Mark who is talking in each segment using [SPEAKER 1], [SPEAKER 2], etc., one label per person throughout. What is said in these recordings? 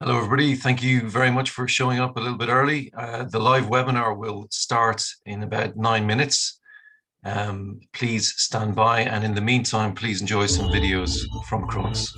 [SPEAKER 1] Hello, everybody. Thank you very much for showing up a little bit early. The live webinar will start in about 9 minutes. Please stand by, and in the meantime, please enjoy some videos from Acronis.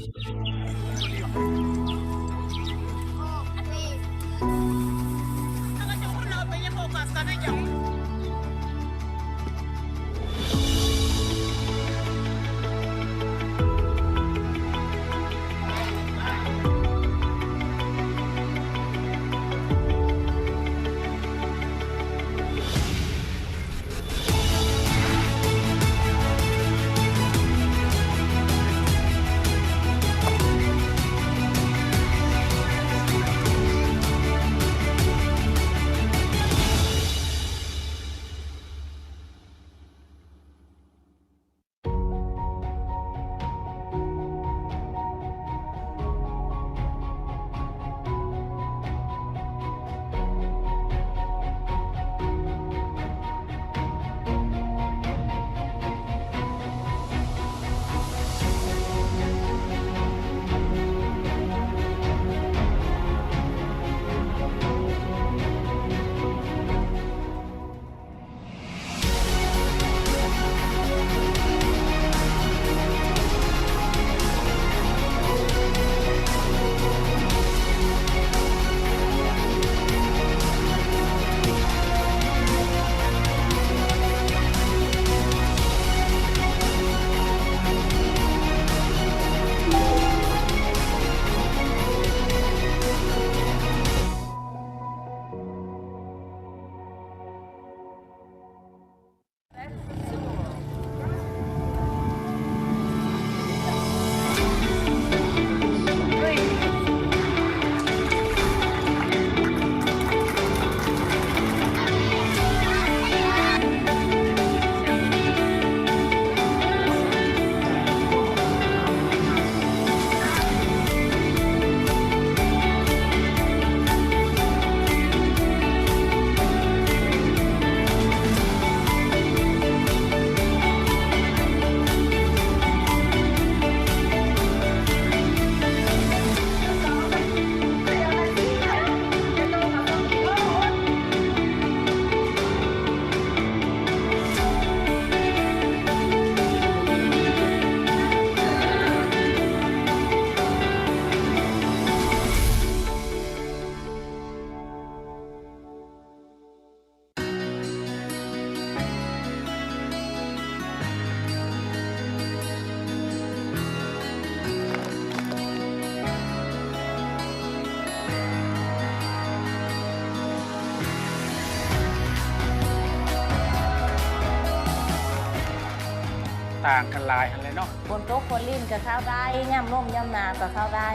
[SPEAKER 2] ต่างกันหลายอะไรเนาะ
[SPEAKER 3] บนโต๊ะคนลิ้นก็เข้าได้ย่ำร่มย่ำนาก็เข้าได้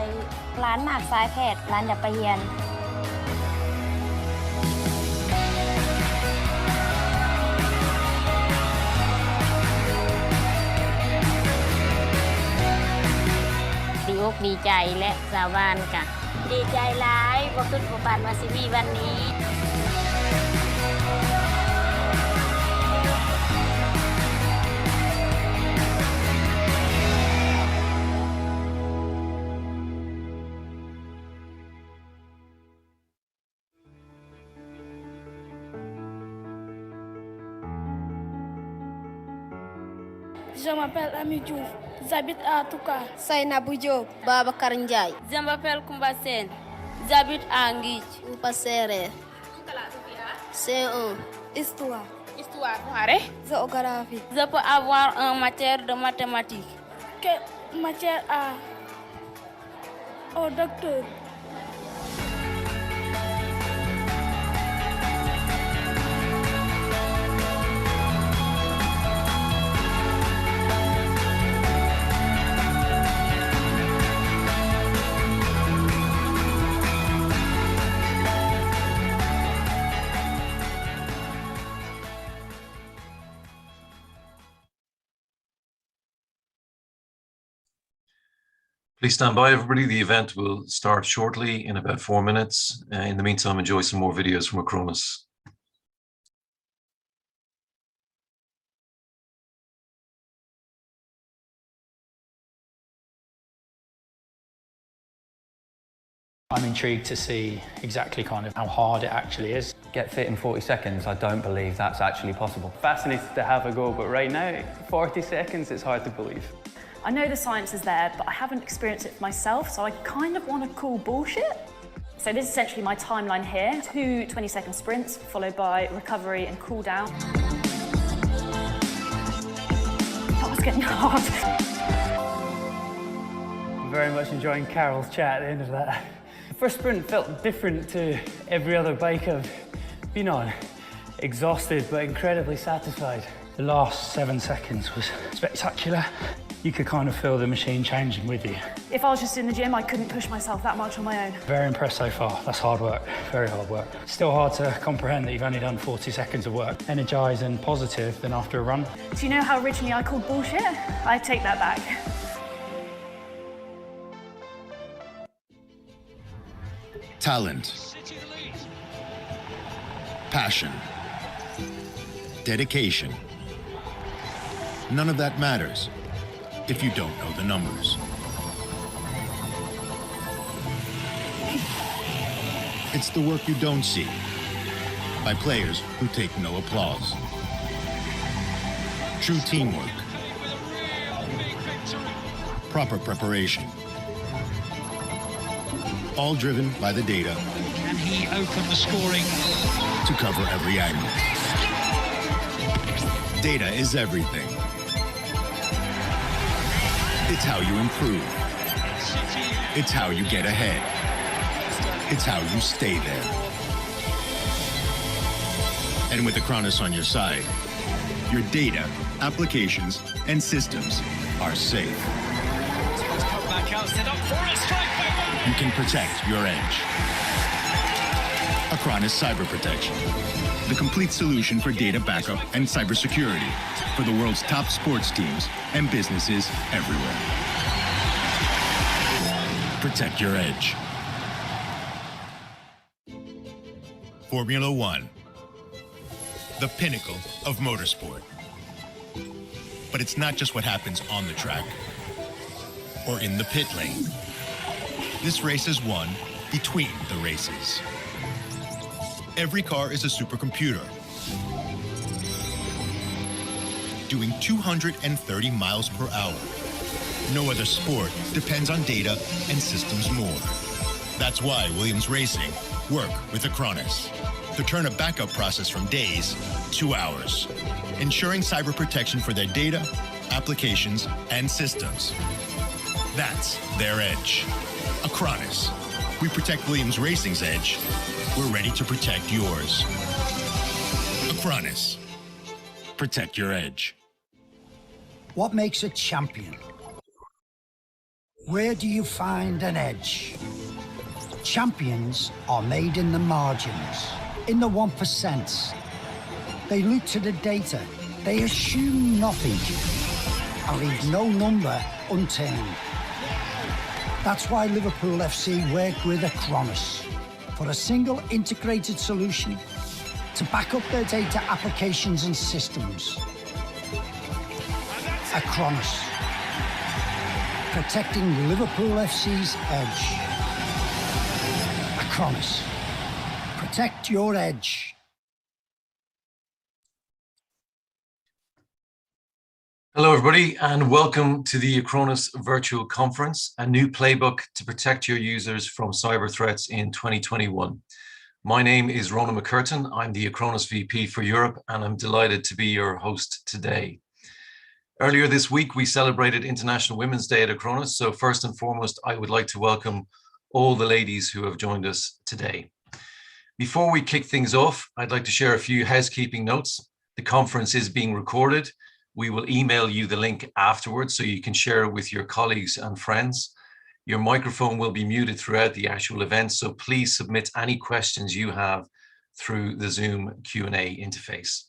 [SPEAKER 3] ร้านหมากสายแพทย์ร้านอย่าไปเฮียนดีอกดีใจและสาวบ้านกะดีใจร้ายว่าขึ้นผู้ปานมาซิมีวันนี้
[SPEAKER 4] Je m'appelle Ami Diouf, j'habite à Touka.
[SPEAKER 5] Sainabou Diop, Babacar Ndiaye.
[SPEAKER 6] Je m'appelle Koumba Sen, j'habite à Nguich.
[SPEAKER 5] Oupa Serer. C1.
[SPEAKER 4] Histoire.
[SPEAKER 6] Histoire, vous
[SPEAKER 4] Géographie.
[SPEAKER 6] Je peux avoir une matière de mathématiques.
[SPEAKER 4] Quelle matière au docteur?
[SPEAKER 1] Please stand by, everybody. The event will start shortly in about 4 minutes. In the meantime, enjoy some more videos from Acronis.
[SPEAKER 7] I'm intrigued to see exactly kind of how hard it actually is.
[SPEAKER 8] Get fit in 40 seconds, I don't believe that's actually possible.
[SPEAKER 9] Fascinated to have a go, but right now, 40 seconds, it's hard to believe.
[SPEAKER 10] I know the science is there, but I haven't experienced it for myself, so I kind of want to call bullshit. So this is essentially my timeline here. 2 20-second sprints, followed by recovery and cool down. That was getting hard.
[SPEAKER 9] I'm very much enjoying Carol's chat at the end of that. The first sprint felt different to every other bike I've been on. Exhausted, but incredibly satisfied.
[SPEAKER 7] The last 7 seconds was spectacular. You could kind of feel the machine changing with you.
[SPEAKER 10] If I was just in the gym, I couldn't push myself that much on my own.
[SPEAKER 7] Very impressed so far. That's hard work, very hard work. Still hard to comprehend that you've only done 40 seconds of work. Energised and positive than after a run.
[SPEAKER 10] Do you know how originally I called bullshit? I take that back.
[SPEAKER 11] Talent, passion, dedication. None of that matters if you don't know the numbers. It's the work you don't see by players who take no applause. True teamwork, proper preparation, all driven by the data.
[SPEAKER 12] Can he open the scoring?
[SPEAKER 11] To cover every angle. Data is everything. It's how you improve. It's how you get ahead. It's how you stay there. And with Acronis on your side, your data, applications, and systems are safe. You can protect your edge. Acronis Cyber Protection, the complete solution for data backup and cybersecurity for the world's top sports teams and businesses everywhere. Protect your edge. Formula One, the pinnacle of motorsport. But it's not just what happens on the track or in the pit lane. This race is won between the races. Every car is a supercomputer, doing 230 miles per hour. No other sport depends on data and systems more. That's why Williams Racing work with Acronis to turn a backup process from days to hours, ensuring cyber protection for their data, applications, and systems. That's their edge. Acronis. We protect Williams Racing's edge. We're ready to protect yours. Acronis. Protect your edge.
[SPEAKER 13] What makes a champion? Where do you find an edge? Champions are made in the margins, in the 1%. They look to the data. They assume nothing and leave no number unturned. That's why Liverpool FC work with Acronis for a single integrated solution to back up their data applications and systems. Acronis, protecting Liverpool FC's edge. Acronis, protect your edge.
[SPEAKER 1] Hello, everybody, and welcome to the Acronis Virtual Conference, a new playbook to protect your users from cyber threats in 2021. My name is Ronan McCurtain. I'm the Acronis VP for Europe, and I'm delighted to be your host today. Earlier this week, we celebrated International Women's Day at Acronis, so first and foremost, I would like to welcome all the ladies who have joined us today. Before we kick things off, I'd like to share a few housekeeping notes. The conference is being recorded. We will email you the link afterwards so you can share it with your colleagues and friends. Your microphone will be muted throughout the actual event, so please submit any questions you have through the Zoom Q&A interface.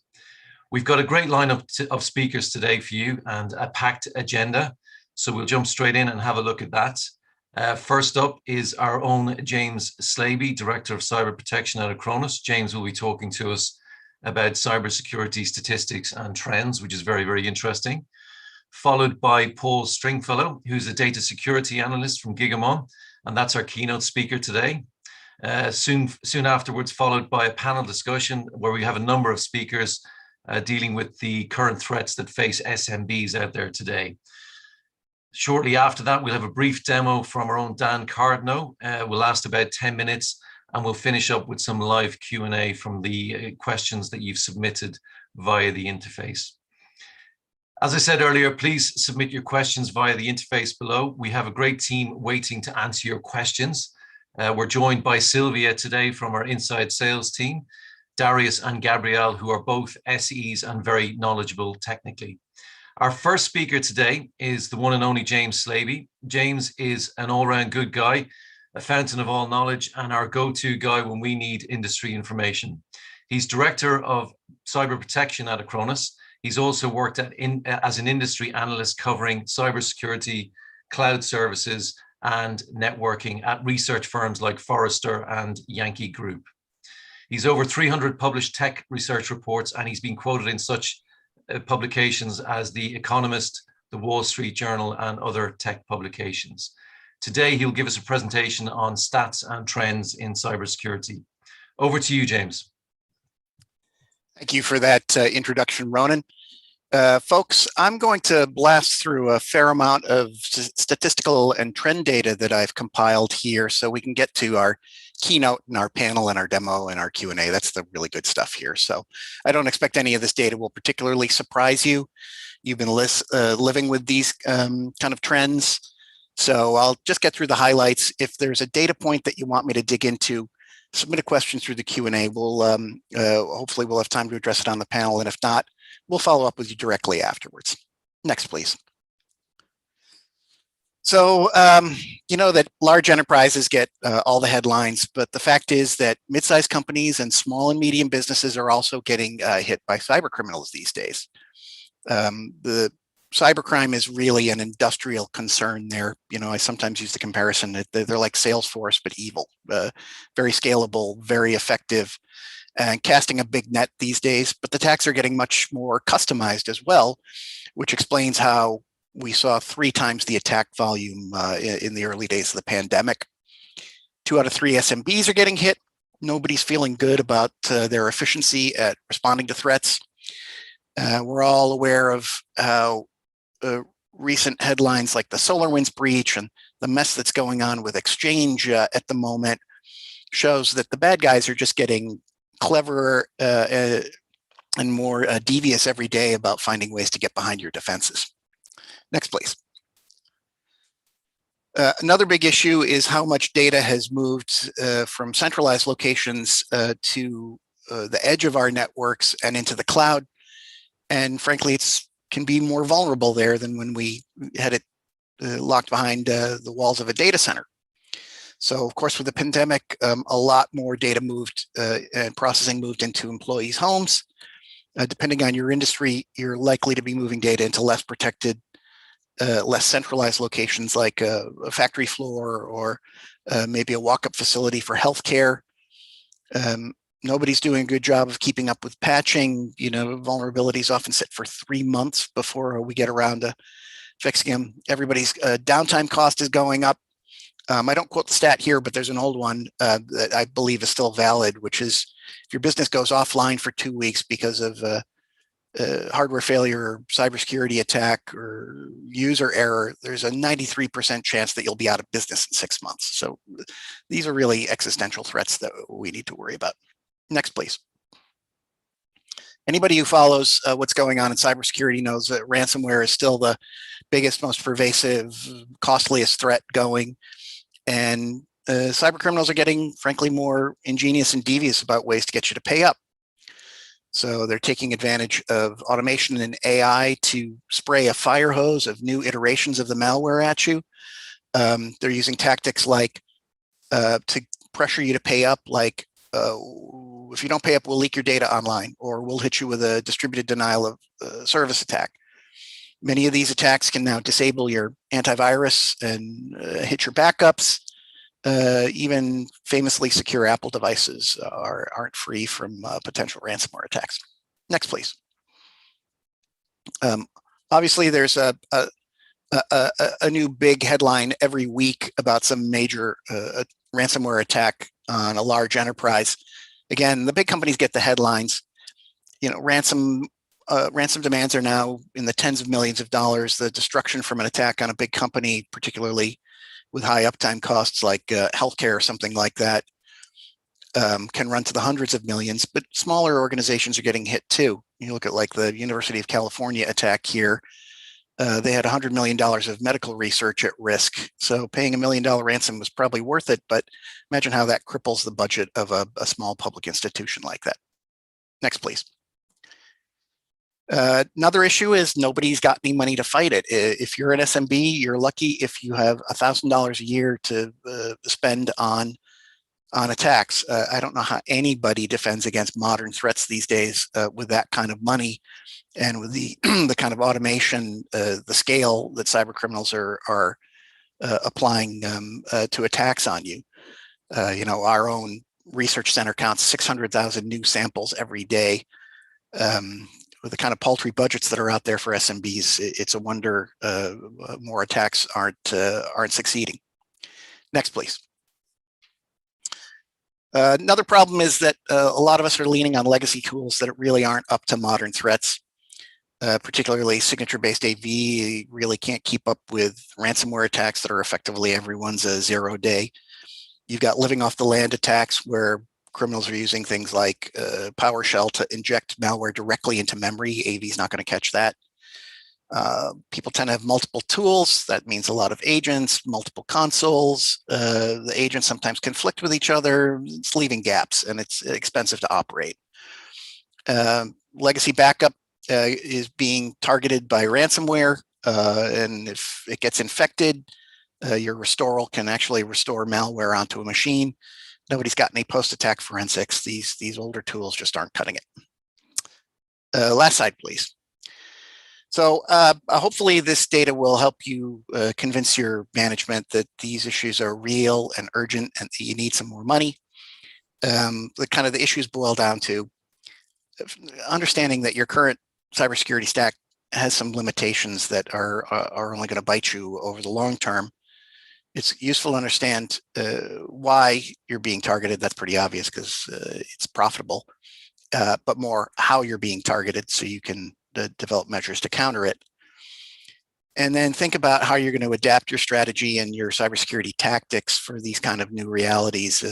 [SPEAKER 1] We've got a great lineup of speakers today for you and a packed agenda, so we'll jump straight in and have a look at that. First up is our own James Slaby, Director of Cyber Protection at Acronis. James will be talking to us about cybersecurity statistics and trends, which is very, very interesting. Followed by Paul Stringfellow, who's a data security analyst from Gigamon and that's our keynote speaker today. Soon afterwards, followed by a panel discussion where we have a number of speakers dealing with the current threats that face SMBs out there today. Shortly after that, we'll have a brief demo from our own Dan Cardno. Will last about 10 minutes, and we'll finish up with some live Q&A from the questions that you've submitted via the interface. As I said earlier, please submit your questions via the interface below. We have a great team waiting to answer your questions. We're joined by Sylvia today from our inside sales team, Darius and Gabrielle, who are both SEs and very knowledgeable technically. Our first speaker today is the one and only James Slavey. James is an all-round good guy, a fountain of all knowledge, and our go-to guy when we need industry information. He's Director of Cyber Protection at Acronis. He's also worked as an industry analyst covering cybersecurity, cloud services, and networking at research firms like Forrester and Yankee Group. He's over 300 published tech research reports, and he's been quoted in such publications as The Economist, The Wall Street Journal, and other tech publications. Today, he'll give us a presentation on stats and trends in cybersecurity. Over to you, James.
[SPEAKER 14] Thank you for that introduction, Ronan. Folks, I'm going to blast through a fair amount of statistical and trend data that I've compiled here so we can get to our keynote and our panel and our demo and our Q&A. That's the really good stuff here. So I don't expect any of this data will particularly surprise you. You've been living with these kind of trends. So I'll just get through the highlights. If there's a data point that you want me to dig into, submit a question through the Q&A. Hopefully we'll have time to address it on the panel. And if not, we'll follow up with you directly afterwards. Next, please. So, you know that large enterprises get all the headlines, but the fact is that mid-sized companies and small and medium businesses are also getting hit by cyber criminals these days. The cybercrime is really an industrial concern there. You know, I sometimes use the comparison that they're like Salesforce, but evil, very scalable, very effective, and casting a big net these days. But the attacks are getting much more customized as well, which explains how we saw 3 times the attack volume in the early days of the pandemic. 2 out of 3 SMBs are getting hit. Nobody's feeling good about their efficiency at responding to threats. We're all aware of how recent headlines like the SolarWinds breach and the mess that's going on with Exchange at the moment shows that the bad guys are just getting cleverer and more devious every day about finding ways to get behind your defenses. Next, please. Another big issue is how much data has moved from centralized locations to the edge of our networks and into the cloud. And frankly, it can be more vulnerable there than when we had it locked behind the walls of a data center. So of course, with the pandemic, a lot more data moved and processing moved into employees' homes. Depending on your industry, you're likely to be moving data into less protected, less centralized locations like a factory floor or maybe a walk-up facility for healthcare. Nobody's doing a good job of keeping up with patching. You know, vulnerabilities often sit for 3 months before we get around to fixing them. Everybody's downtime cost is going up. I don't quote the stat here, but there's an old one that I believe is still valid, which is if your business goes offline for 2 weeks because of hardware failure, or cybersecurity attack, or user error, there's a 93% chance that you'll be out of business in 6 months. So these are really existential threats that we need to worry about. Next, please. Anybody who follows what's going on in cybersecurity knows that ransomware is still the biggest, most pervasive, costliest threat going. And cyber criminals are getting, frankly, more ingenious and devious about ways to get you to pay up. So they're taking advantage of automation and AI to spray a fire hose of new iterations of the malware at you. They're using tactics like to pressure you to pay up, like if you don't pay up, we'll leak your data online, or we'll hit you with a distributed denial of service attack. Many of these attacks can now disable your antivirus and hit your backups. Even famously secure Apple devices aren't free from potential ransomware attacks. Next, please. Obviously, there's a a new big headline every week about some major ransomware attack on a large enterprise. Again, the big companies get the headlines. You know, ransom demands are now in the tens of millions of dollars. The destruction from an attack on a big company, particularly with high uptime costs like healthcare or something like that, can run to the hundreds of millions. But smaller organizations are getting hit too. You look at like the University of California attack here. They had $100 million of medical research at risk. So paying $1 million ransom was probably worth it, but imagine how that cripples the budget of a small public institution like that. Next, please. Another issue is nobody's got any money to fight it. If you're an SMB, you're lucky if you have $1,000 a year to spend on attacks. I don't know how anybody defends against modern threats these days with that kind of money and with the the kind of automation, the scale that cyber criminals are applying to attacks on you. You know, our own research center counts 600,000 new samples every day. With the kind of paltry budgets that are out there for SMBs, it's a wonder more attacks aren't succeeding. Next, please. Another problem is that a lot of us are leaning on legacy tools that really aren't up to modern threats. Particularly signature-based AV really can't keep up with ransomware attacks that are effectively everyone's a 0-day. You've got living off the land attacks where criminals are using things like PowerShell to inject malware directly into memory. AV is not going to catch that. People tend to have multiple tools. That means a lot of agents, multiple consoles. The agents sometimes conflict with each other. It's leaving gaps, and it's expensive to operate. Legacy backup is being targeted by ransomware, and if it gets infected, your restore can actually restore malware onto a machine. Nobody's got any post-attack forensics. These older tools just aren't cutting it. Last slide, please. So hopefully this data will help you convince your management that these issues are real and urgent and that you need some more money. The issues boil down to understanding that your current cybersecurity stack has some limitations that are only going to bite you over the long term. It's useful to understand why you're being targeted. That's pretty obvious because it's profitable, but more how you're being targeted so you can develop measures to counter it. And then think about how you're going to adapt your strategy and your cybersecurity tactics for these kind of new realities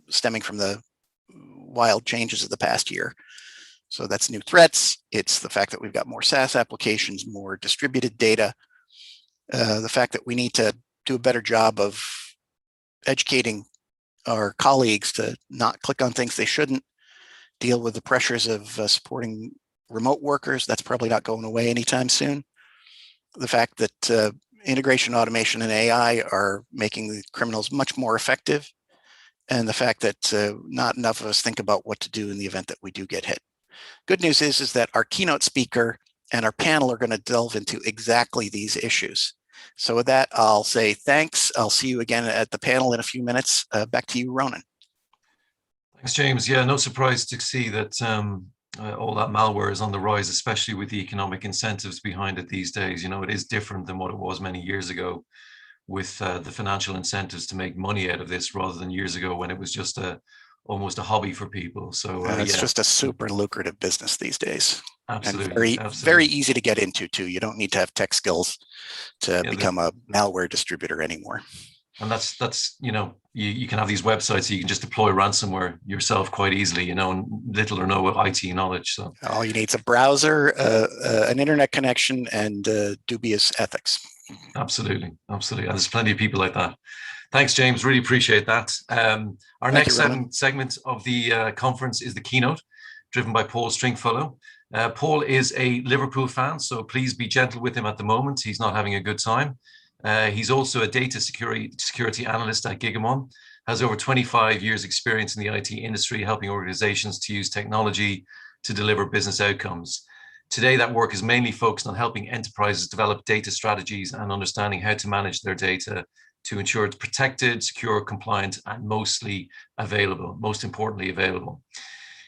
[SPEAKER 14] stemming from the wild changes of the past year. So that's new threats. It's the fact that we've got more SaaS applications, more distributed data, the fact that we need to do a better job of educating our colleagues to not click on things they shouldn't, deal with the pressures of supporting remote workers. That's probably not going away anytime soon. The fact that integration, automation, and AI are making the criminals much more effective, and the fact that not enough of us think about what to do in the event that we do get hit. Good news is that our keynote speaker and our panel are going to delve into exactly these issues. So with that, I'll say thanks. I'll see you again at the panel in a few minutes. Back to you, Ronan.
[SPEAKER 1] Thanks, James. Yeah, no surprise to see that all that malware is on the rise, especially with the economic incentives behind it these days. You know, it is different than what it was many years ago with the financial incentives to make money out of this rather than years ago when it was just almost a hobby for people. So
[SPEAKER 14] it's just a super lucrative business these days.
[SPEAKER 1] Absolutely.
[SPEAKER 14] And very easy to get into too. You don't need to have tech skills to become a malware distributor anymore.
[SPEAKER 1] And that's you know, you can have these websites so you can just deploy ransomware yourself quite easily, you know, and little or no IT knowledge. So
[SPEAKER 14] all you need is a browser, an internet connection, and dubious ethics.
[SPEAKER 1] Absolutely. And there's plenty of people like that. Thanks, James. Really appreciate that. Our next segment of the conference is the keynote, driven by Paul Stringfellow. Paul is a Liverpool fan, so please be gentle with him at the moment. He's not having a good time. He's also a data security analyst at Gigamon, has over 25 years experience in the IT industry, helping organizations to use technology to deliver business outcomes. Today, that work is mainly focused on helping enterprises develop data strategies and understanding how to manage their data to ensure it's protected, secure, compliant, and most importantly, available.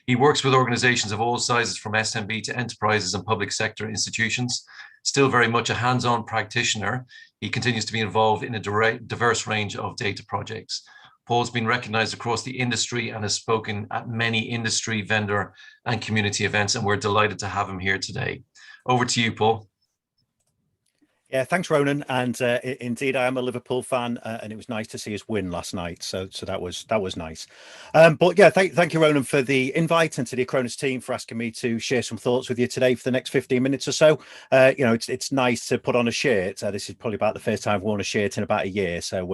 [SPEAKER 1] He works with organizations of all sizes, from SMB to enterprises and public sector institutions, still very much a hands-on practitioner, he continues to be involved in a diverse range of data projects. Paul's been recognized across the industry and has spoken at many industry, vendor, and community events, and we're delighted to have him here today. Over to you, Paul.
[SPEAKER 15] Yeah, thanks, Ronan. And indeed, I am a Liverpool fan, and it was nice to see us win last night. So that was nice. But yeah, thank you, Ronan, for the invite, and to the Acronis team for asking me to share some thoughts with you today for the next 15 minutes or so. You know, it's nice to put on a shirt. This is probably about the first time I've worn a shirt in about a year. So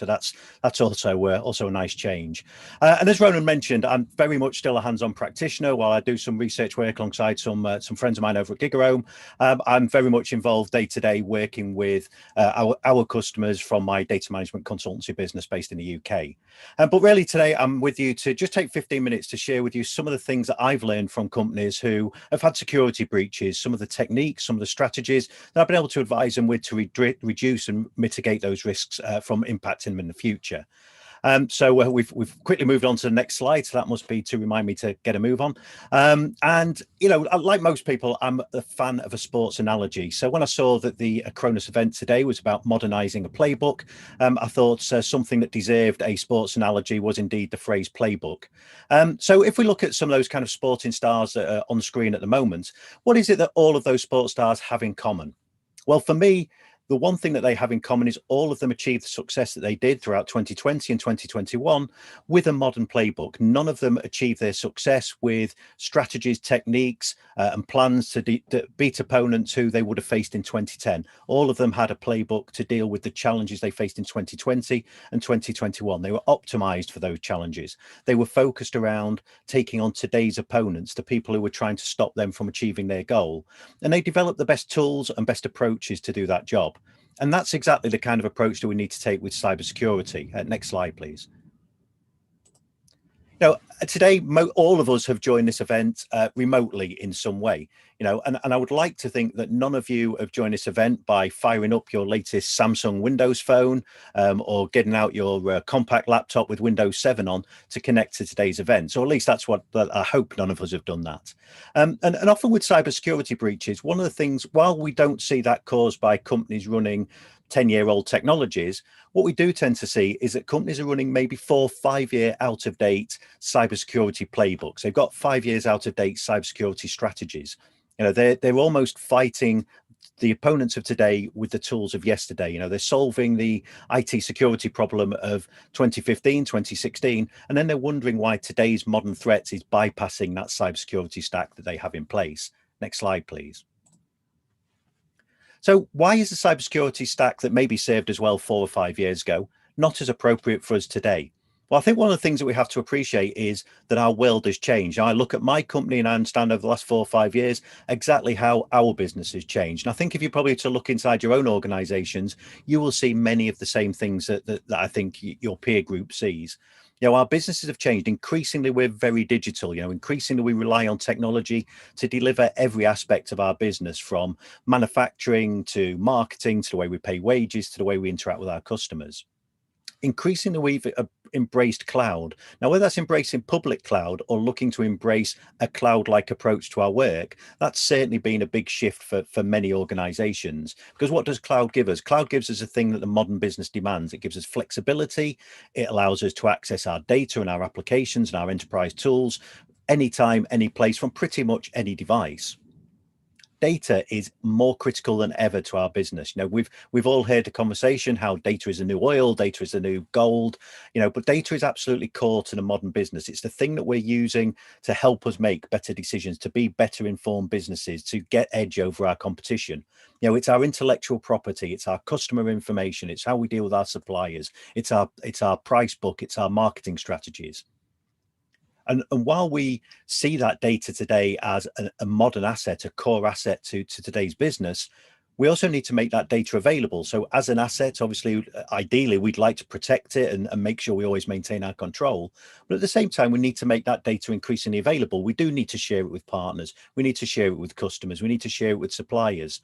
[SPEAKER 15] that's also a nice change. And as Ronan mentioned, I'm very much still a hands-on practitioner. While I do some research work alongside some friends of mine over at GigaOM, I'm very much involved day to day working with our customers from my data management consultancy business based in the UK. But really today I'm with you to just take 15 minutes to share with you some of the things that I've learned from companies who have had security breaches, some of the techniques, some of the strategies that I've been able to advise them with to reduce and mitigate those risks from impacting them in the future. So we've quickly moved on to the next slide. So that must be to remind me to get a move on. And, you know, like most people, I'm a fan of a sports analogy. So when I saw that the Acronis event today was about modernizing a playbook, I thought something that deserved a sports analogy was indeed the phrase playbook. So if we look at some of those kind of sporting stars that are on screen at the moment, what is it that all of those sports stars have in common? Well, for me, the one thing that they have in common is all of them achieved the success that they did throughout 2020 and 2021 with a modern playbook. None of them achieved their success with strategies, techniques, and plans to beat opponents who they would have faced in 2010. All of them had a playbook to deal with the challenges they faced in 2020 and 2021. They were optimized for those challenges. They were focused around taking on today's opponents, the people who were trying to stop them from achieving their goal. And they developed the best tools and best approaches to do that job. And that's exactly the kind of approach that we need to take with cybersecurity. Next slide, please. Now, today, all of us have joined this event remotely in some way, you know, and I would like to think that none of you have joined this event by firing up your latest Samsung Windows phone or getting out your compact laptop with Windows 7 on to connect to today's event. So at least that's what I hope none of us have done that. And often with cybersecurity breaches, one of the things, while we don't see that caused by companies running 10-year-old technologies, what we do tend to see is that companies are running maybe 4 or 5 year out of date cybersecurity playbooks. They've got 5 years out of date cybersecurity strategies. You know, they're almost fighting the opponents of today with the tools of yesterday. You know, they're solving the IT security problem of 2015, 2016, and then they're wondering why today's modern threats is bypassing that cybersecurity stack that they have in place. Next slide, please. So why is the cybersecurity stack that maybe served us well 4 or 5 years ago not as appropriate for us today? Well, I think one of the things that we have to appreciate is that our world has changed. I look at my company and I understand over the last 4 or 5 years exactly how our business has changed. And I think if you probably to look inside your own organizations, you will see many of the same things that I think your peer group sees. You know, our businesses have changed. Increasingly, we're very digital. You know, increasingly we rely on technology to deliver every aspect of our business, from manufacturing to marketing, to the way we pay wages, to the way we interact with our customers. Increasingly, we've embraced cloud. Now, whether that's embracing public cloud or looking to embrace a cloud-like approach to our work, that's certainly been a big shift for many organizations. Because what does cloud give us? Cloud gives us a thing that the modern business demands. It gives us flexibility. It allows us to access our data and our applications and our enterprise tools anytime, any place, from pretty much any device. Data is more critical than ever to our business. You know, we've all heard the conversation how data is the new oil, data is the new gold, you know, but data is absolutely core to the modern business. It's the thing that we're using to help us make better decisions, to be better informed businesses, to get edge over our competition. You know, it's our intellectual property, it's our customer information, it's how we deal with our suppliers, it's our price book, it's our marketing strategies. And while we see that data today as a modern asset, a core asset to today's business, we also need to make that data available. So as an asset, obviously, ideally, we'd like to protect it and make sure we always maintain our control. But at the same time, we need to make that data increasingly available. We do need to share it with partners. We need to share it with customers. We need to share it with suppliers.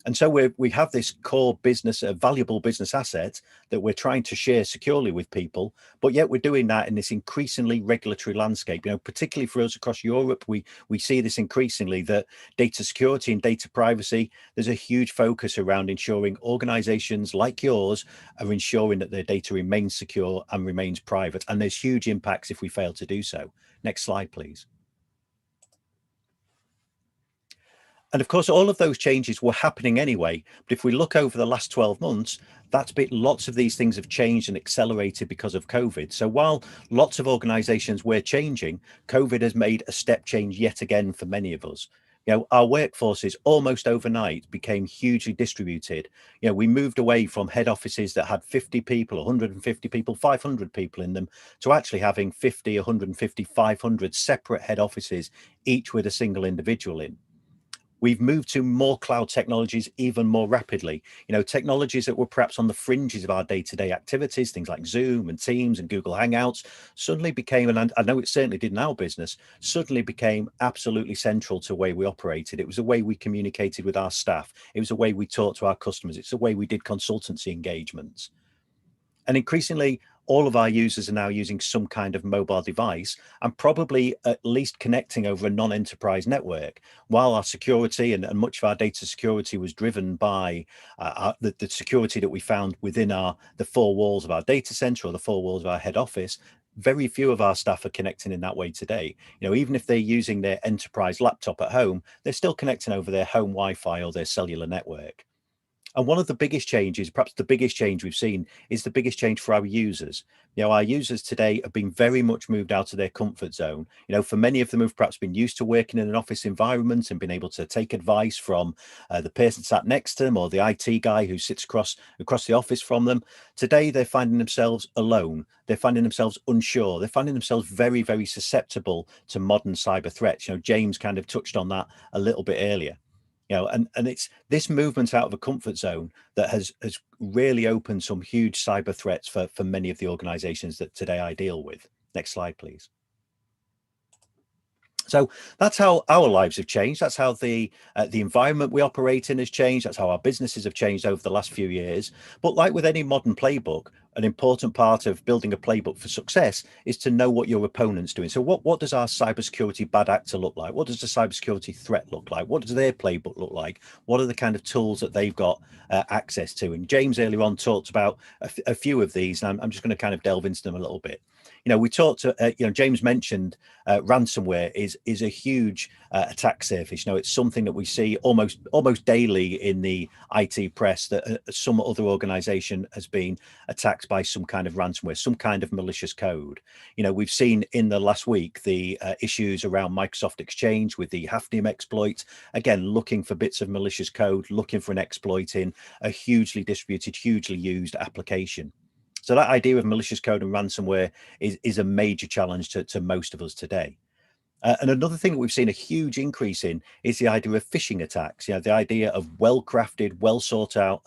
[SPEAKER 15] And so we have this core business, a valuable business asset that we're trying to share securely with people, but yet we're doing that in this increasingly regulatory landscape. You know, particularly for us across Europe, we see this increasingly, that data security and data privacy, there's a huge focus around ensuring organizations like yours are ensuring that their data remains secure and remains private. And there's huge impacts if we fail to do so. Next slide, please. And of course, all of those changes were happening anyway. But if we look over the last 12 months, lots of these things have changed and accelerated because of COVID. So while lots of organizations were changing, COVID has made a step change yet again for many of us. You know, our workforces almost overnight became hugely distributed. You know, we moved away from head offices that had 50 people, 150 people, 500 people in them, to actually having 50, 150, 500 separate head offices, each with a single individual in. We've moved to more cloud technologies even more rapidly. You know, technologies that were perhaps on the fringes of our day-to-day activities, things like Zoom and Teams and Google Hangouts, suddenly became, and I know it certainly did in our business, suddenly became absolutely central to the way we operated. It was the way we communicated with our staff. It was the way we talked to our customers. It's the way we did consultancy engagements. And increasingly, all of our users are now using some kind of mobile device and probably at least connecting over a non-enterprise network. While our security and much of our data security was driven by the security that we found within the four walls of our data center or the four walls of our head office, very few of our staff are connecting in that way today. You know, even if they're using their enterprise laptop at home, they're still connecting over their home Wi-Fi or their cellular network. And one of the biggest changes, perhaps the biggest change we've seen, is the biggest change for our users. You know, our users today have been very much moved out of their comfort zone. You know, for many of them who've perhaps been used to working in an office environment and been able to take advice from the person sat next to them or the IT guy who sits across the office from them, today they're finding themselves alone. They're finding themselves unsure. They're finding themselves very, very susceptible to modern cyber threats. You know, James kind of touched on that a little bit earlier. You know, and it's this movement out of a comfort zone that has really opened some huge cyber threats for many of the organizations that today I deal with. Next slide, please. So that's how our lives have changed. That's how the environment we operate in has changed. That's how our businesses have changed over the last few years. But like with any modern playbook, an important part of building a playbook for success is to know what your opponent's doing. So what does our cybersecurity bad actor look like? What does the cybersecurity threat look like? What does their playbook look like? What are the kind of tools that they've got access to? And James earlier on talked about a few of these, and I'm just going to kind of delve into them a little bit. You know, we talked, James mentioned ransomware is a huge attack surface. You know, it's something that we see almost daily in the IT press, that some other organization has been attacked by some kind of ransomware, some kind of malicious code. You know, we've seen in the last week the issues around Microsoft Exchange with the Hafnium exploit, again, looking for bits of malicious code, looking for an exploit in a hugely distributed, hugely used application. So that idea of malicious code and ransomware is a major challenge to most of us today. And another thing that we've seen a huge increase in is the idea of phishing attacks. You know, the idea of well-crafted, well thought out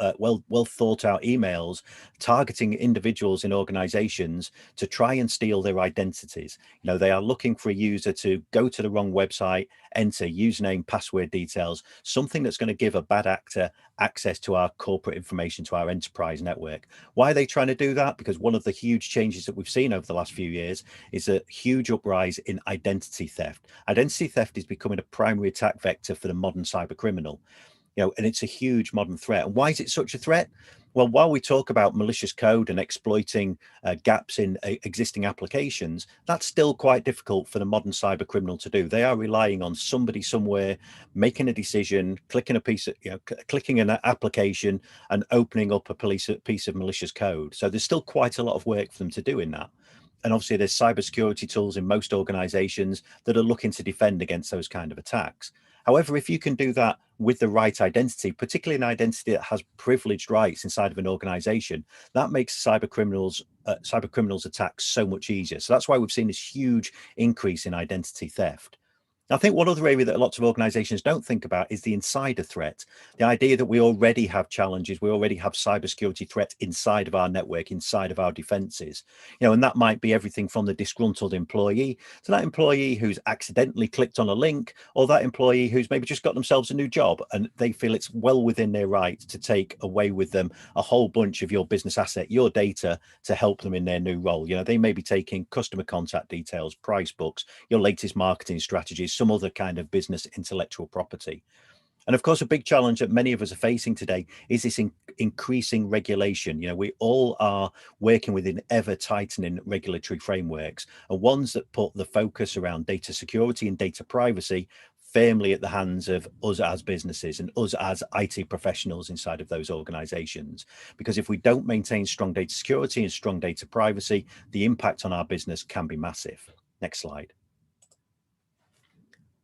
[SPEAKER 15] emails targeting individuals in organizations to try and steal their identities. You know, they are looking for a user to go to the wrong website, enter username, password details, something that's going to give a bad actor access to our corporate information, to our enterprise network. Why are they trying to do that? Because one of the huge changes that we've seen over the last few years is a huge uprise in identity theft. Identity theft is becoming a primary attack vector for the modern cyber criminal. You know, and it's a huge modern threat. And why is it such a threat? Well, while we talk about malicious code and exploiting gaps in existing applications, that's still quite difficult for the modern cyber criminal to do. They are relying on somebody somewhere making a decision, clicking clicking an application and opening up a piece of malicious code. So there's still quite a lot of work for them to do in that. And obviously there's cybersecurity tools in most organizations that are looking to defend against those kind of attacks. However, if you can do that with the right identity, particularly an identity that has privileged rights inside of an organization, that makes cyber criminals attacks so much easier. So that's why we've seen this huge increase in identity theft. I think one other area that lots of organizations don't think about is the insider threat. The idea that we already have challenges, we already have cybersecurity threats inside of our network, inside of our defenses. And that might be everything from the disgruntled employee to that employee who's accidentally clicked on a link, or that employee who's maybe just got themselves a new job and they feel it's well within their right to take away with them a whole bunch of your business asset, your data, to help them in their new role. They may be taking customer contact details, price books, your latest marketing strategies, some other kind of business intellectual property. And of course, a big challenge that many of us are facing today is this increasing regulation. We all are working within ever tightening regulatory frameworks, and ones that put the focus around data security and data privacy firmly at the hands of us as businesses and us as IT professionals inside of those organizations. Because if we don't maintain strong data security and strong data privacy, the impact on our business can be massive. Next slide.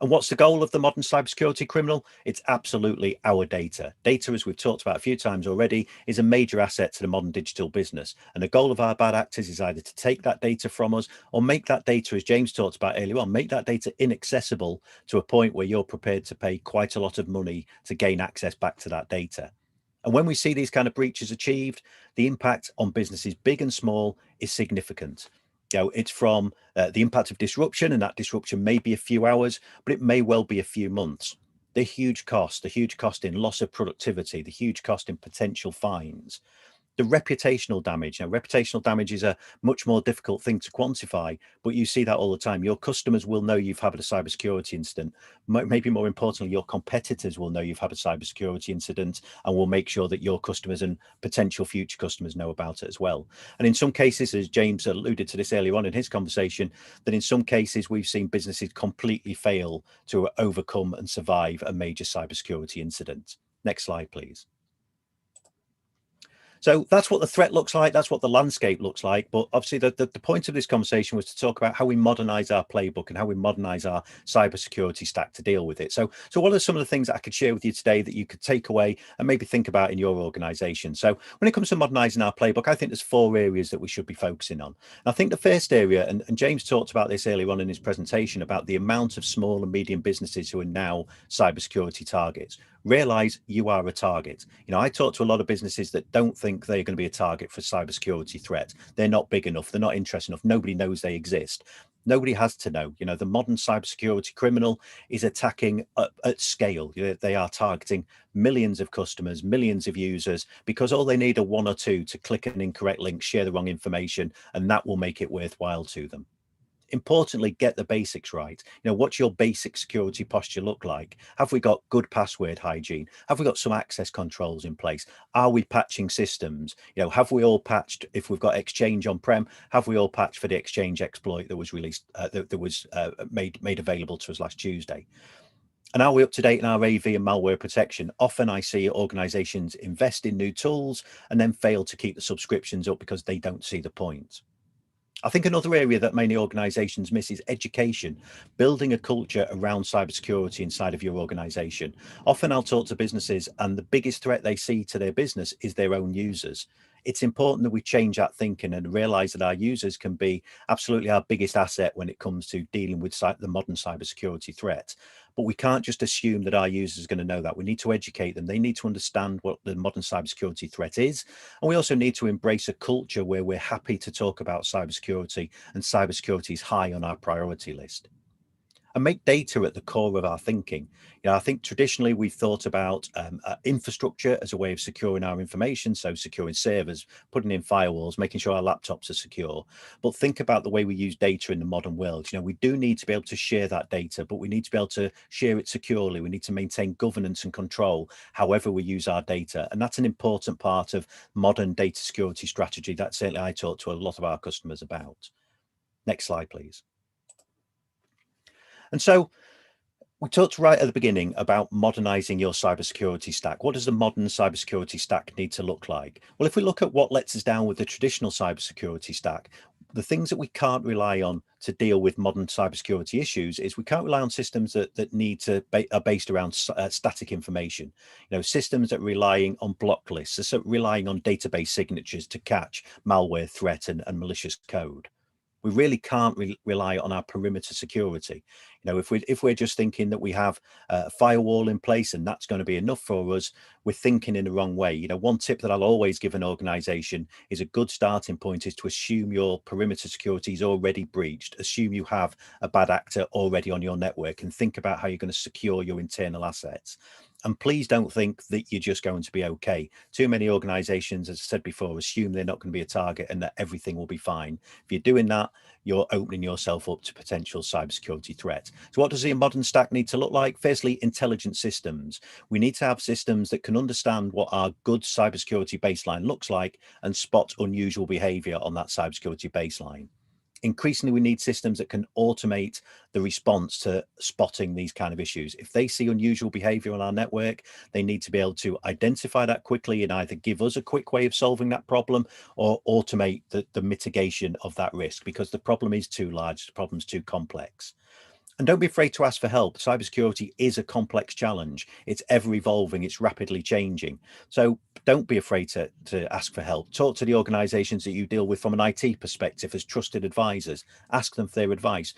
[SPEAKER 15] And what's the goal of the modern cybersecurity criminal? It's absolutely our data. Data, as we've talked about a few times already, is a major asset to the modern digital business. And the goal of our bad actors is either to take that data from us or make that data, as James talked about earlier on, make that data inaccessible to a point where you're prepared to pay quite a lot of money to gain access back to that data. And when we see these kind of breaches achieved, the impact on businesses big and small is significant. It's from the impact of disruption, and that disruption may be a few hours, but it may well be a few months. The huge cost in loss of productivity, the huge cost in potential fines. The reputational damage. Now, reputational damage is a much more difficult thing to quantify, but you see that all the time. Your customers will know you've had a cybersecurity incident. Maybe more importantly, your competitors will know you've had a cybersecurity incident and will make sure that your customers and potential future customers know about it as well. And in some cases, as James alluded to this earlier on in his conversation, that in some cases we've seen businesses completely fail to overcome and survive a major cybersecurity incident. Next slide, please. So that's what the threat looks like. That's what the landscape looks like. But obviously, the point of this conversation was to talk about how we modernize our playbook and how we modernize our cybersecurity stack to deal with it. So what are some of the things that I could share with you today that you could take away and maybe think about in your organization? So when it comes to modernizing our playbook, I think there's 4 areas that we should be focusing on. And I think the first area, and James talked about this earlier on in his presentation, about the amount of small and medium businesses who are now cybersecurity targets. Realize you are a target. I talk to a lot of businesses that don't think they're going to be a target for cybersecurity threat. They're not big enough. They're not interested enough. Nobody knows they exist. Nobody has to know. The modern cybersecurity criminal is attacking at scale. They are targeting millions of customers, millions of users, because all they need are 1 or 2 to click an incorrect link, share the wrong information, and that will make it worthwhile to them. Importantly, get the basics right. What's your basic security posture look like? Have we got good password hygiene? Have we got some access controls in place? Are we patching systems? Have we all patched? If we've got Exchange on-prem, have we all patched for the Exchange exploit that was released, that was made available to us last Tuesday? And are we up to date in our AV and malware protection? Often I see organizations invest in new tools and then fail to keep the subscriptions up because they don't see the point. I think another area that many organizations miss is education, building a culture around cybersecurity inside of your organization. Often I'll talk to businesses and the biggest threat they see to their business is their own users. It's important that we change that thinking and realize that our users can be absolutely our biggest asset when it comes to dealing with the modern cybersecurity threat. But we can't just assume that our users are going to know that. We need to educate them. They need to understand what the modern cybersecurity threat is. And we also need to embrace a culture where we're happy to talk about cybersecurity, and cybersecurity is high on our priority list. And make data at the core of our thinking. I think traditionally we've thought about infrastructure as a way of securing our information, so securing servers, putting in firewalls, making sure our laptops are secure. But think about the way we use data in the modern world. We do need to be able to share that data, but we need to be able to share it securely. We need to maintain governance and control however we use our data. And that's an important part of modern data security strategy that certainly I talk to a lot of our customers about. Next slide, please. And so we talked right at the beginning about modernizing your cybersecurity stack. What does the modern cybersecurity stack need to look like? Well, if we look at what lets us down with the traditional cybersecurity stack, the things that we can't rely on to deal with modern cybersecurity issues is we can't rely on systems that are based around static information. Systems that are relying on block lists, so relying on database signatures to catch malware threat and malicious code. We really can't rely on our perimeter security. You know, if we're just thinking that we have a firewall in place and that's going to be enough for us, we're thinking in the wrong way. You know, one tip that I'll always give an organization is a good starting point is to assume your perimeter security is already breached. Assume you have a bad actor already on your network and think about how you're going to secure your internal assets. And please don't think that you're just going to be okay. Too many organizations, as I said before, assume they're not going to be a target and that everything will be fine. If you're doing that, you're opening yourself up to potential cybersecurity threats. So what does a modern stack need to look like? Firstly, intelligent systems. We need to have systems that can understand what our good cybersecurity baseline looks like and spot unusual behavior on that cybersecurity baseline. Increasingly, we need systems that can automate the response to spotting these kind of issues. If they see unusual behavior on our network, they need to be able to identify that quickly and either give us a quick way of solving that problem or automate the mitigation of that risk, because the problem is too large, the problem's too complex. And don't be afraid to ask for help. Cybersecurity is a complex challenge. It's ever evolving, it's rapidly changing. So don't be afraid to ask for help. Talk to the organizations that you deal with from an IT perspective as trusted advisors. Ask them for their advice.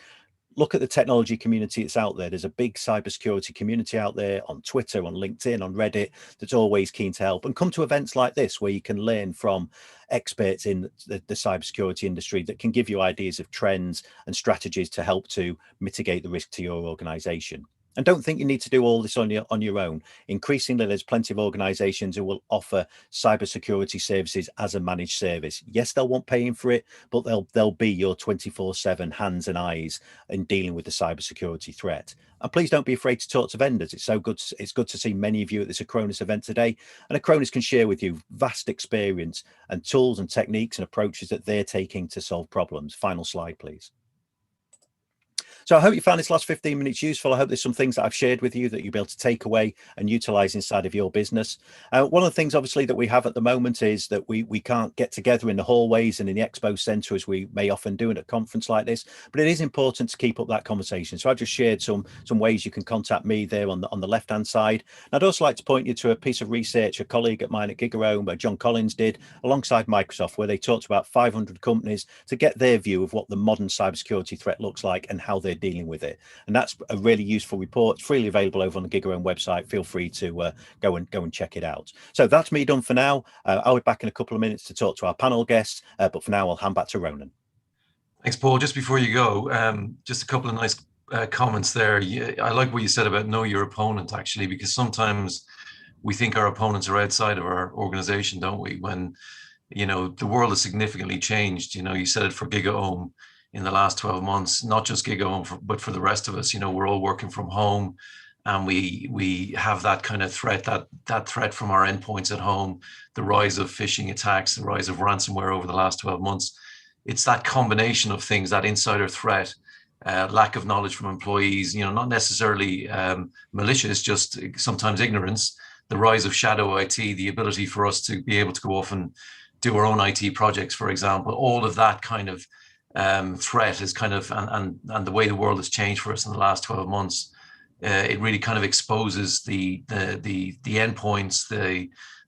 [SPEAKER 15] Look at the technology community that's out there. There's a big cybersecurity community out there on Twitter, on LinkedIn, on Reddit, that's always keen to help. And come to events like this where you can learn from experts in the cybersecurity industry that can give you ideas of trends and strategies to help to mitigate the risk to your organization. And don't think you need to do all this on your own. Increasingly, there's plenty of organizations who will offer cybersecurity services as a managed service. Yes, they'll want paying for it, but they'll be your 24/7 hands and eyes in dealing with the cybersecurity threat. And please don't be afraid to talk to vendors. It's so good. It's good to see many of you at this Acronis event today. And Acronis can share with you vast experience and tools and techniques and approaches that they're taking to solve problems. Final slide, please. So I hope you found this last 15 minutes useful. I hope there's some things that I've shared with you that you'll be able to take away and utilize inside of your business. One of the things obviously that we have at the moment is that we can't get together in the hallways and in the expo center as we may often do at a conference like this, but it is important to keep up that conversation. So I've just shared some ways you can contact me there on the left-hand side. And I'd also like to point you to a piece of research a colleague at mine at GigaOM, John Collins, did alongside Microsoft, where they talked about 500 companies to get their view of what the modern cybersecurity threat looks like and how they're dealing with it. And that's a really useful report. It's freely available over on the GigaOM website. Feel free to go and check it out. So that's me done for now. I'll be back in a couple of minutes to talk to our panel guests, but for now I'll hand back to Ronan.
[SPEAKER 1] Thanks, Paul. Just before you go, just a couple of nice comments there. I like what you said about know your opponent, actually, because sometimes we think our opponents are outside of our organization, don't we? When, you know, the world has significantly changed. You know, you said it for GigaOM in the last 12 months, not just GigaOM, but for the rest of us. You know, we're all working from home, and we have that kind of threat, that threat from our endpoints at home, the rise of phishing attacks, the rise of ransomware over the last 12 months. It's that combination of things, that insider threat, lack of knowledge from employees, you know, not necessarily malicious, just sometimes ignorance, the rise of shadow IT, the ability for us to be able to go off and do our own IT projects, for example. All of that kind of threat is kind of, and the way the world has changed for us in the last 12 months, it really kind of exposes the endpoints,